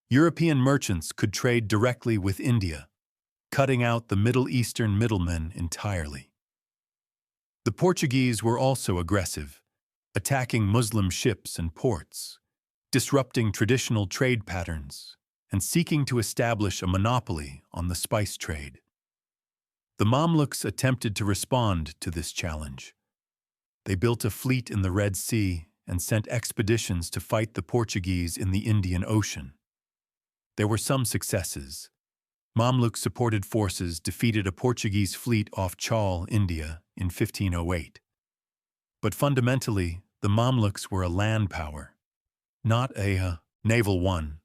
European merchants could trade directly with India, cutting out the Middle Eastern middlemen entirely. The Portuguese were also aggressive, attacking Muslim ships and ports, disrupting traditional trade patterns, and seeking to establish a monopoly on the spice trade. The Mamluks attempted to respond to this challenge. They built a fleet in the Red Sea and sent expeditions to fight the Portuguese in the Indian Ocean. There were some successes. Mamluk-supported forces defeated a Portuguese fleet off Chaul, India, in 1508. But fundamentally, the Mamluks were a land power, not a naval one.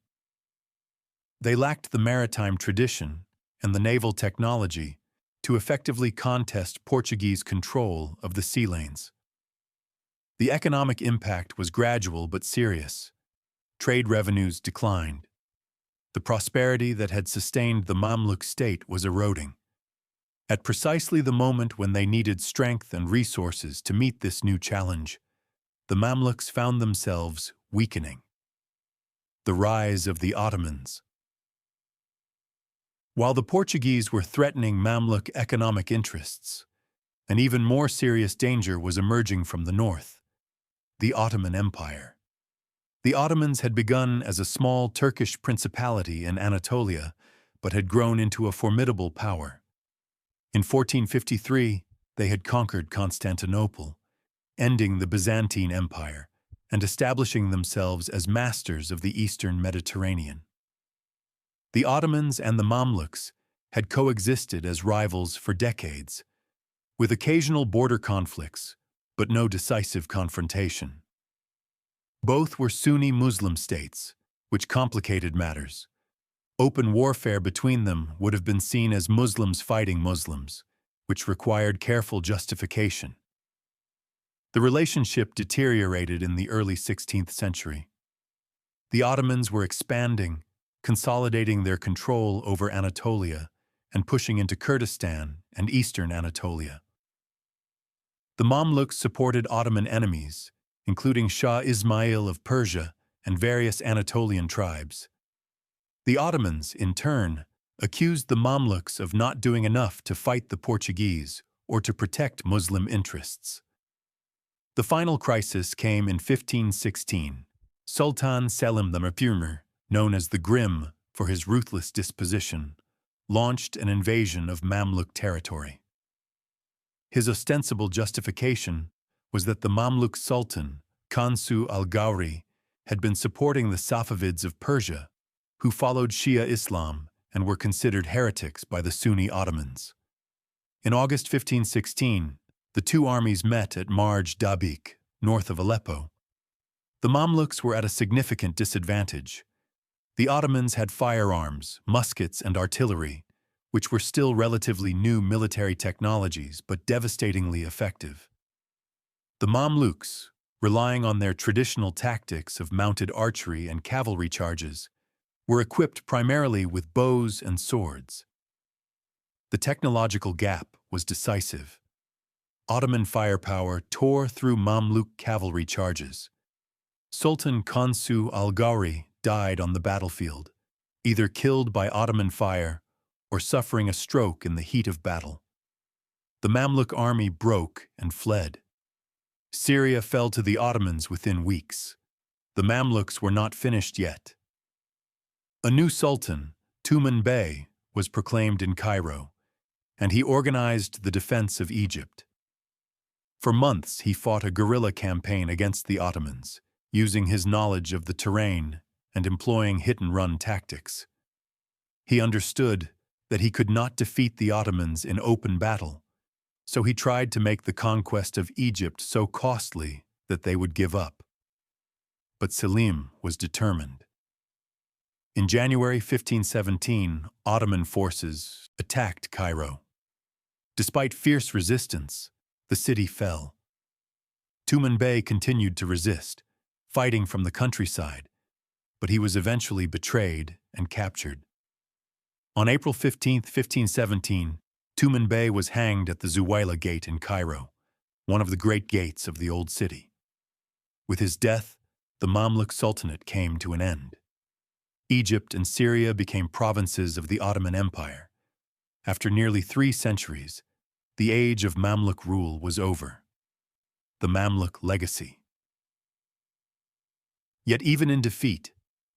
They lacked the maritime tradition and the naval technology to effectively contest Portuguese control of the sea lanes. The economic impact was gradual but serious. Trade revenues declined. The prosperity that had sustained the Mamluk state was eroding. At precisely the moment when they needed strength and resources to meet this new challenge, the Mamluks found themselves weakening. The rise of the Ottomans. While the Portuguese were threatening Mamluk economic interests, an even more serious danger was emerging from the north: the Ottoman Empire. The Ottomans had begun as a small Turkish principality in Anatolia, but had grown into a formidable power. In 1453, they had conquered Constantinople, ending the Byzantine Empire and establishing themselves as masters of the Eastern Mediterranean. The Ottomans and the Mamluks had coexisted as rivals for decades, with occasional border conflicts, but no decisive confrontation. Both were Sunni Muslim states, which complicated matters. Open warfare between them would have been seen as Muslims fighting Muslims, which required careful justification. The relationship deteriorated in the early 16th century. The Ottomans were expanding, consolidating their control over Anatolia and pushing into Kurdistan and eastern Anatolia. The Mamluks supported Ottoman enemies, including Shah Ismail of Persia and various Anatolian tribes. The Ottomans, in turn, accused the Mamluks of not doing enough to fight the Portuguese or to protect Muslim interests. The final crisis came in 1516. Sultan Selim the Mapurmer, known as the Grim for his ruthless disposition, launched an invasion of Mamluk territory. His ostensible justification was that the Mamluk Sultan, Kansu al-Ghauri, had been supporting the Safavids of Persia, who followed Shia Islam and were considered heretics by the Sunni Ottomans. In August 1516, the two armies met at Marj Dabik, north of Aleppo. The Mamluks were at a significant disadvantage. The Ottomans had firearms, muskets, and artillery, which were still relatively new military technologies but devastatingly effective. The Mamluks, relying on their traditional tactics of mounted archery and cavalry charges, were equipped primarily with bows and swords. The technological gap was decisive. Ottoman firepower tore through Mamluk cavalry charges. Sultan Kansu al-Ghauri died on the battlefield, either killed by Ottoman fire or suffering a stroke in the heat of battle. The Mamluk army broke and fled. Syria fell to the Ottomans within weeks. The Mamluks were not finished yet. A new sultan, Tumen Bey, was proclaimed in Cairo, and he organized the defense of Egypt. For months he fought a guerrilla campaign against the Ottomans, using his knowledge of the terrain and employing hit-and-run tactics. He understood that he could not defeat the Ottomans in open battle, so he tried to make the conquest of Egypt so costly that they would give up. But Selim was determined. In January 1517, Ottoman forces attacked Cairo. Despite fierce resistance, the city fell. Tumen Bey continued to resist, fighting from the countryside, but he was eventually betrayed and captured. On April 15, 1517, Tumen Bey was hanged at the Zuwaila Gate in Cairo, one of the great gates of the old city. With his death, the Mamluk Sultanate came to an end. Egypt and Syria became provinces of the Ottoman Empire. After nearly 3 centuries, the age of Mamluk rule was over. The Mamluk legacy. Yet even in defeat,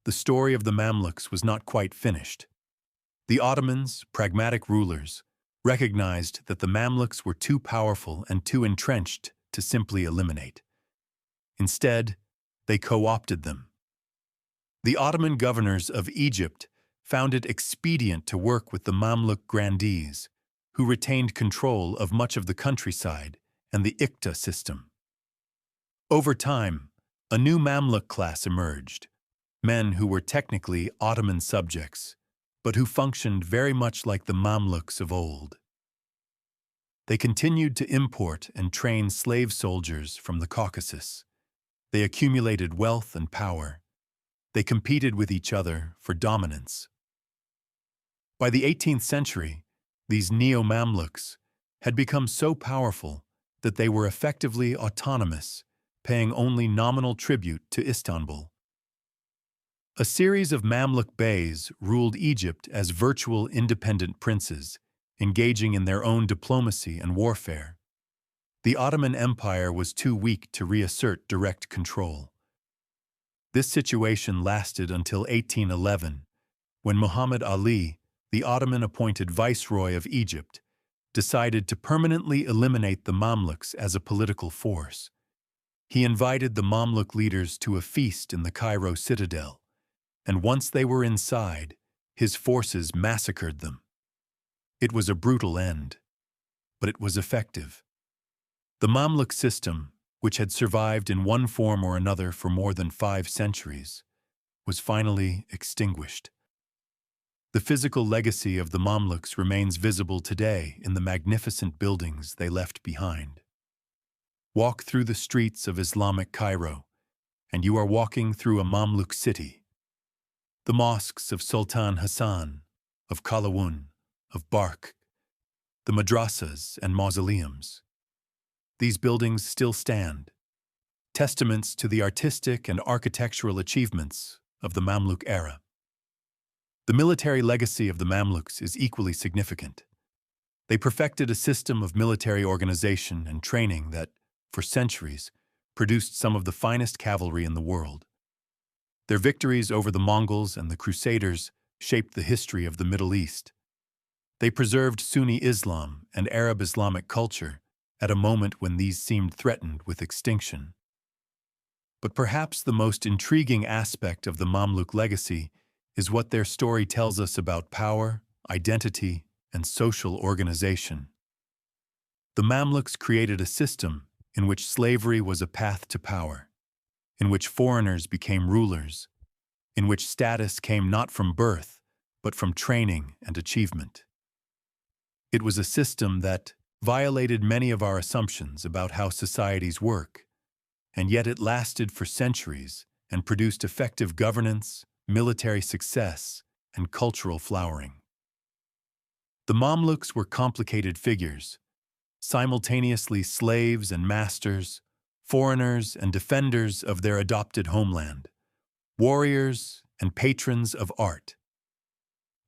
the story of the Mamluks was not quite finished. The Ottomans, pragmatic rulers, recognized that the Mamluks were too powerful and too entrenched to simply eliminate. Instead, they co-opted them. The Ottoman governors of Egypt found it expedient to work with the Mamluk grandees, who retained control of much of the countryside and the Iqta system. Over time, a new Mamluk class emerged, men who were technically Ottoman subjects, but who functioned very much like the Mamluks of old. They continued to import and train slave soldiers from the Caucasus. They accumulated wealth and power. They competed with each other for dominance. By the 18th century, these neo-Mamluks had become so powerful that they were effectively autonomous, paying only nominal tribute to Istanbul. A series of Mamluk beys ruled Egypt as virtual independent princes, engaging in their own diplomacy and warfare. The Ottoman Empire was too weak to reassert direct control. This situation lasted until 1811, when Muhammad Ali, the Ottoman-appointed viceroy of Egypt, decided to permanently eliminate the Mamluks as a political force. He invited the Mamluk leaders to a feast in the Cairo citadel, and once they were inside, his forces massacred them. It was a brutal end, but it was effective. The Mamluk system, which had survived in one form or another for more than 5 centuries, was finally extinguished. The physical legacy of the Mamluks remains visible today in the magnificent buildings they left behind. Walk through the streets of Islamic Cairo, and you are walking through a Mamluk city. The mosques of Sultan Hassan, of Qalawun, of Bark, the madrasas and mausoleums. These buildings still stand, testaments to the artistic and architectural achievements of the Mamluk era. The military legacy of the Mamluks is equally significant. They perfected a system of military organization and training that, for centuries, produced some of the finest cavalry in the world. Their victories over the Mongols and the Crusaders shaped the history of the Middle East. They preserved Sunni Islam and Arab Islamic culture at a moment when these seemed threatened with extinction. But perhaps the most intriguing aspect of the Mamluk legacy is what their story tells us about power, identity, and social organization. The Mamluks created a system in which slavery was a path to power, in which foreigners became rulers, in which status came not from birth, but from training and achievement. It was a system that violated many of our assumptions about how societies work, and yet it lasted for centuries and produced effective governance, military success, and cultural flowering. The Mamluks were complicated figures, simultaneously slaves and masters, foreigners and defenders of their adopted homeland, warriors and patrons of art.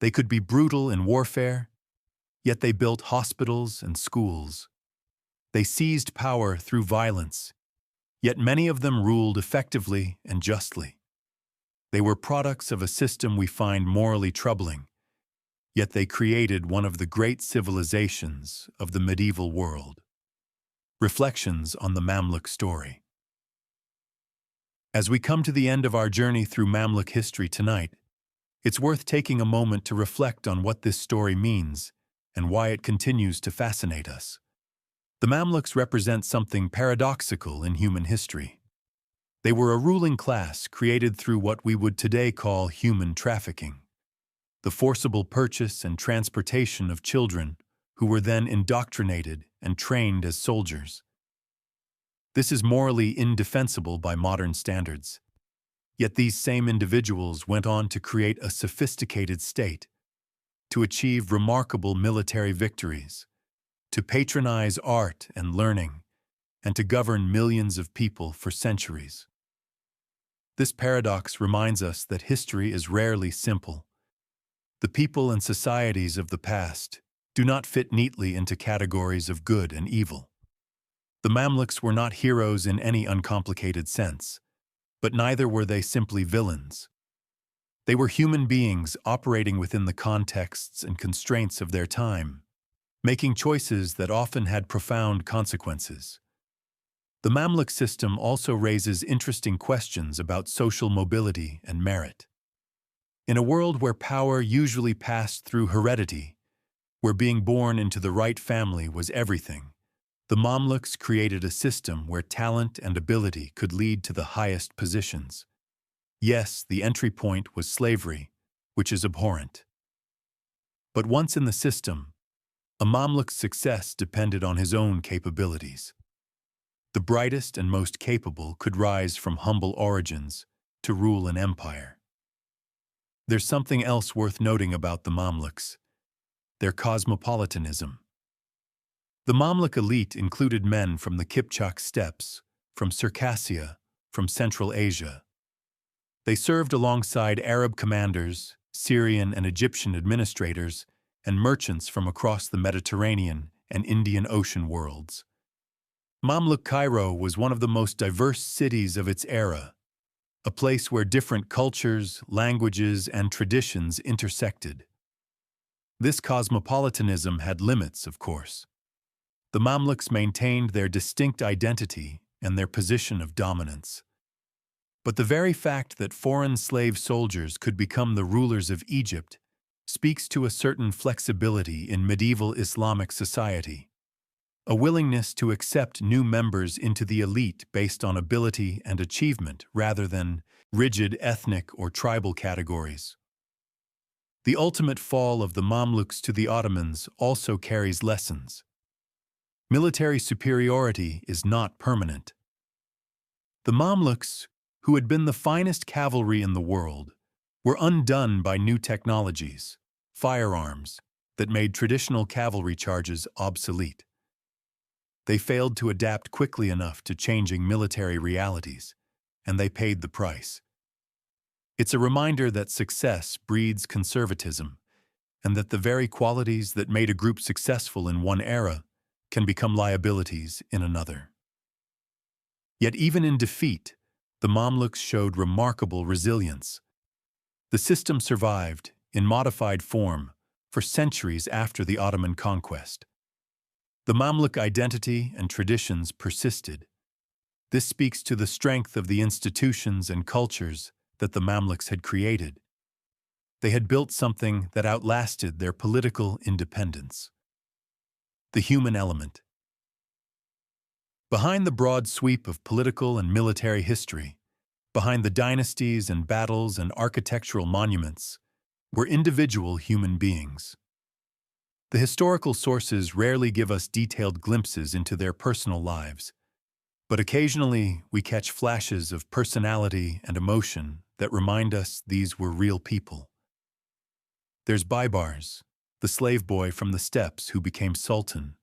They could be brutal in warfare, yet they built hospitals and schools. They seized power through violence, yet many of them ruled effectively and justly. They were products of a system we find morally troubling, yet they created one of the great civilizations of the medieval world. Reflections on the Mamluk story. As we come to the end of our journey through Mamluk history tonight, it's worth taking a moment to reflect on what this story means and why it continues to fascinate us. The Mamluks represent something paradoxical in human history. They were a ruling class created through what we would today call human trafficking, the forcible purchase and transportation of children who were then indoctrinated and trained as soldiers. This is morally indefensible by modern standards. Yet these same individuals went on to create a sophisticated state, to achieve remarkable military victories, to patronize art and learning, and to govern millions of people for centuries. This paradox reminds us that history is rarely simple. The people and societies of the past do not fit neatly into categories of good and evil. The Mamluks were not heroes in any uncomplicated sense, but neither were they simply villains. They were human beings operating within the contexts and constraints of their time, making choices that often had profound consequences. The Mamluk system also raises interesting questions about social mobility and merit. In a world where power usually passed through heredity, where being born into the right family was everything, the Mamluks created a system where talent and ability could lead to the highest positions. Yes, the entry point was slavery, which is abhorrent. But once in the system, a Mamluk's success depended on his own capabilities. The brightest and most capable could rise from humble origins to rule an empire. There's something else worth noting about the Mamluks: their cosmopolitanism. The Mamluk elite included men from the Kipchak steppes, from Circassia, from Central Asia. They served alongside Arab commanders, Syrian and Egyptian administrators, and merchants from across the Mediterranean and Indian Ocean worlds. Mamluk Cairo was one of the most diverse cities of its era, a place where different cultures, languages, and traditions intersected. This cosmopolitanism had limits, of course. The Mamluks maintained their distinct identity and their position of dominance. But the very fact that foreign slave soldiers could become the rulers of Egypt speaks to a certain flexibility in medieval Islamic society, a willingness to accept new members into the elite based on ability and achievement rather than rigid ethnic or tribal categories. The ultimate fall of the Mamluks to the Ottomans also carries lessons. Military superiority is not permanent. The Mamluks, who had been the finest cavalry in the world, were undone by new technologies, firearms, that made traditional cavalry charges obsolete. They failed to adapt quickly enough to changing military realities, and they paid the price. It's a reminder that success breeds conservatism, and that the very qualities that made a group successful in one era can become liabilities in another. Yet even in defeat, the Mamluks showed remarkable resilience. The system survived, in modified form, for centuries after the Ottoman conquest. The Mamluk identity and traditions persisted. This speaks to the strength of the institutions and cultures that the Mamluks had created. They had built something that outlasted their political independence. The human element. Behind the broad sweep of political and military history, behind the dynasties and battles and architectural monuments, were individual human beings. The historical sources rarely give us detailed glimpses into their personal lives, but occasionally we catch flashes of personality and emotion that remind us these were real people. There's Baibars, the slave boy from the steppes who became sultan,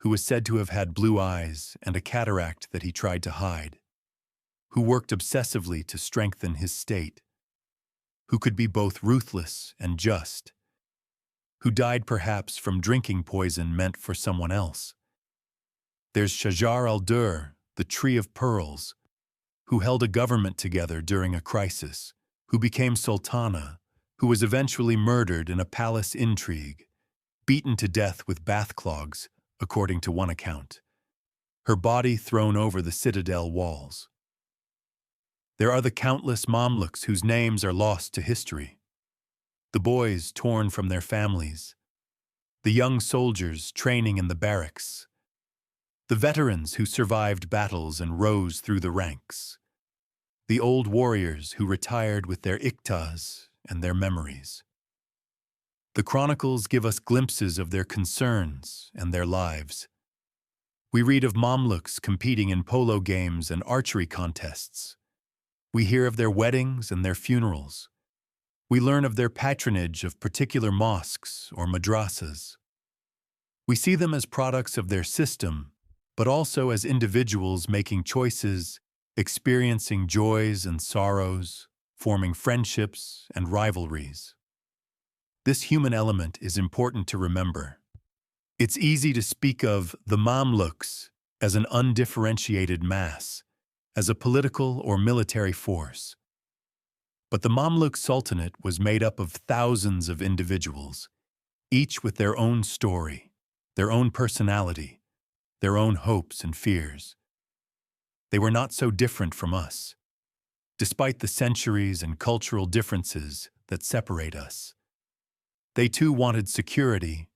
who was said to have had blue eyes and a cataract that he tried to hide, who worked obsessively to strengthen his state, who could be both ruthless and just, who died perhaps from drinking poison meant for someone else. There's Shajar al-Dur, the Tree of Pearls, who held a government together during a crisis, who became sultana, who was eventually murdered in a palace intrigue, beaten to death with bath clogs, according to one account, her body thrown over the citadel walls. There are the countless Mamluks whose names are lost to history, the boys torn from their families, the young soldiers training in the barracks, the veterans who survived battles and rose through the ranks, the old warriors who retired with their iktas and their memories. The chronicles give us glimpses of their concerns and their lives. We read of Mamluks competing in polo games and archery contests. We hear of their weddings and their funerals. We learn of their patronage of particular mosques or madrasas. We see them as products of their system, but also as individuals making choices, experiencing joys and sorrows, forming friendships and rivalries. This human element is important to remember. It's easy to speak of the Mamluks as an undifferentiated mass, as a political or military force. But the Mamluk Sultanate was made up of thousands of individuals, each with their own story, their own personality, their own hopes and fears. They were not so different from us, despite the centuries and cultural differences that separate us. They too wanted security,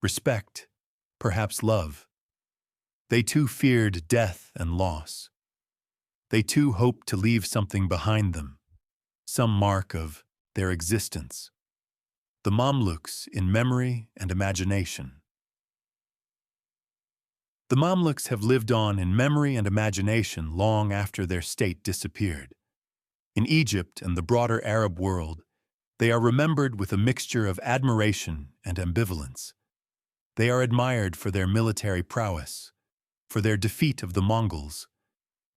respect, perhaps love. They too feared death and loss. They too hoped to leave something behind them, some mark of their existence. The Mamluks in memory and imagination. The Mamluks have lived on in memory and imagination long after their state disappeared. In Egypt and the broader Arab world, they are remembered with a mixture of admiration and ambivalence. They are admired for their military prowess, for their defeat of the Mongols,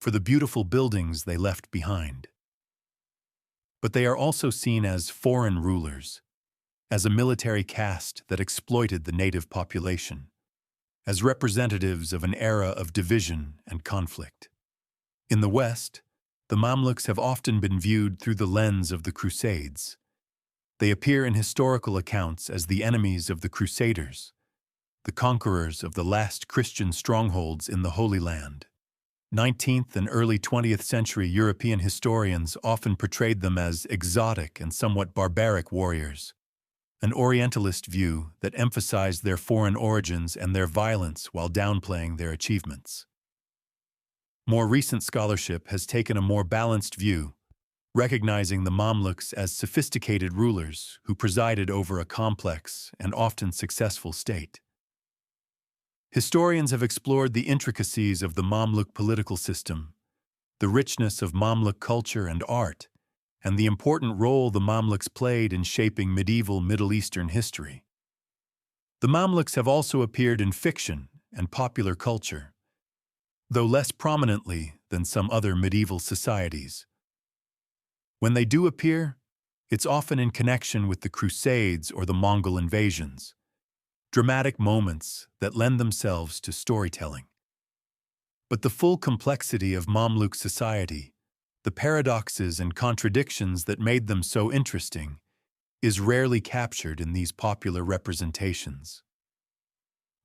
for the beautiful buildings they left behind. But they are also seen as foreign rulers, as a military caste that exploited the native population, as representatives of an era of division and conflict. In the West, the Mamluks have often been viewed through the lens of the Crusades. They appear in historical accounts as the enemies of the Crusaders, the conquerors of the last Christian strongholds in the Holy Land. 19th and early 20th century European historians often portrayed them as exotic and somewhat barbaric warriors, an Orientalist view that emphasized their foreign origins and their violence while downplaying their achievements. More recent scholarship has taken a more balanced view, recognizing the Mamluks as sophisticated rulers who presided over a complex and often successful state. Historians have explored the intricacies of the Mamluk political system, the richness of Mamluk culture and art, and the important role the Mamluks played in shaping medieval Middle Eastern history. The Mamluks have also appeared in fiction and popular culture, though less prominently than some other medieval societies. When they do appear, it's often in connection with the Crusades or the Mongol invasions, dramatic moments that lend themselves to storytelling. But the full complexity of Mamluk society, the paradoxes and contradictions that made them so interesting, is rarely captured in these popular representations.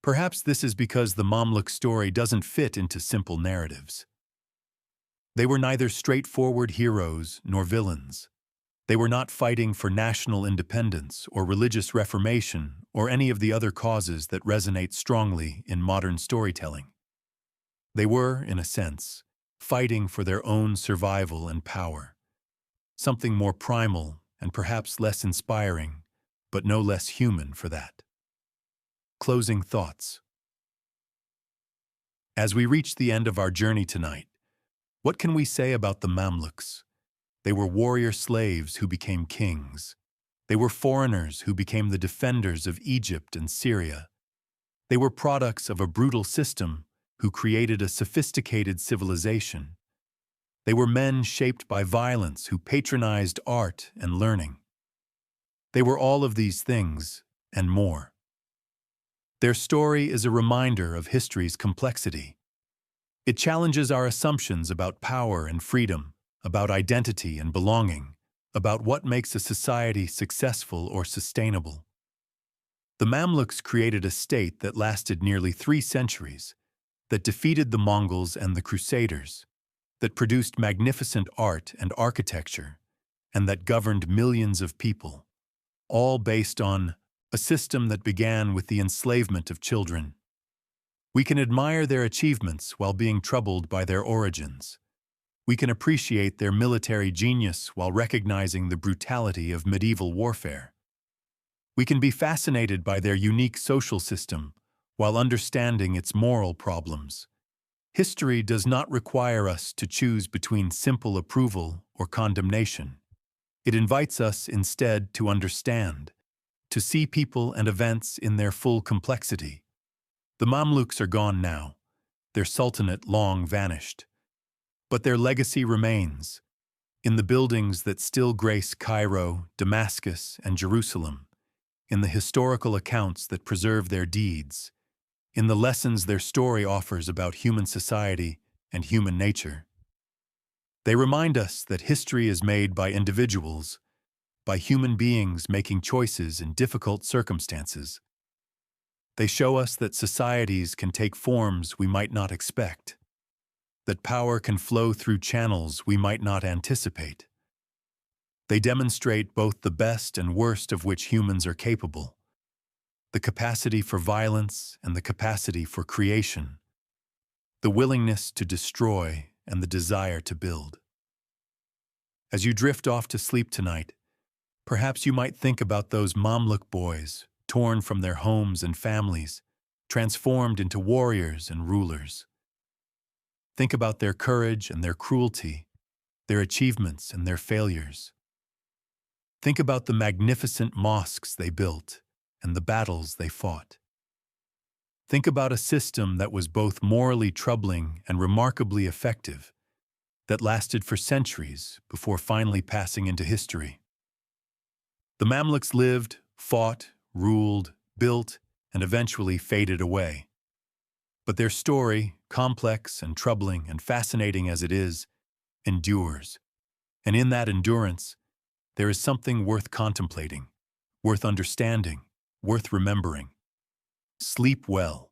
Perhaps this is because the Mamluk story doesn't fit into simple narratives. They were neither straightforward heroes nor villains. They were not fighting for national independence or religious reformation or any of the other causes that resonate strongly in modern storytelling. They were, in a sense, fighting for their own survival and power, something more primal and perhaps less inspiring, but no less human for that. Closing thoughts. As we reach the end of our journey tonight, what can we say about the Mamluks? They were warrior slaves who became kings. They were foreigners who became the defenders of Egypt and Syria. They were products of a brutal system who created a sophisticated civilization. They were men shaped by violence who patronized art and learning. They were all of these things and more. Their story is a reminder of history's complexity. It challenges our assumptions about power and freedom, about identity and belonging, about what makes a society successful or sustainable. The Mamluks created a state that lasted nearly 3 centuries, that defeated the Mongols and the Crusaders, that produced magnificent art and architecture, and that governed millions of people, all based on a system that began with the enslavement of children. We can admire their achievements while being troubled by their origins. We can appreciate their military genius while recognizing the brutality of medieval warfare. We can be fascinated by their unique social system while understanding its moral problems. History does not require us to choose between simple approval or condemnation. It invites us instead to understand, to see people and events in their full complexity. The Mamluks are gone now, their sultanate long vanished. But their legacy remains, in the buildings that still grace Cairo, Damascus, and Jerusalem, in the historical accounts that preserve their deeds, in the lessons their story offers about human society and human nature. They remind us that history is made by individuals, by human beings making choices in difficult circumstances. They show us that societies can take forms we might not expect, that power can flow through channels we might not anticipate. They demonstrate both the best and worst of which humans are capable, the capacity for violence and the capacity for creation, the willingness to destroy and the desire to build. As you drift off to sleep tonight, perhaps you might think about those Mamluk boys, torn from their homes and families, transformed into warriors and rulers. Think about their courage and their cruelty, their achievements and their failures. Think about the magnificent mosques they built and the battles they fought. Think about a system that was both morally troubling and remarkably effective, that lasted for centuries before finally passing into history. The Mamluks lived, fought, ruled, built, and eventually faded away. But their story, complex and troubling and fascinating as it is, endures. And in that endurance, there is something worth contemplating, worth understanding, worth remembering. Sleep well,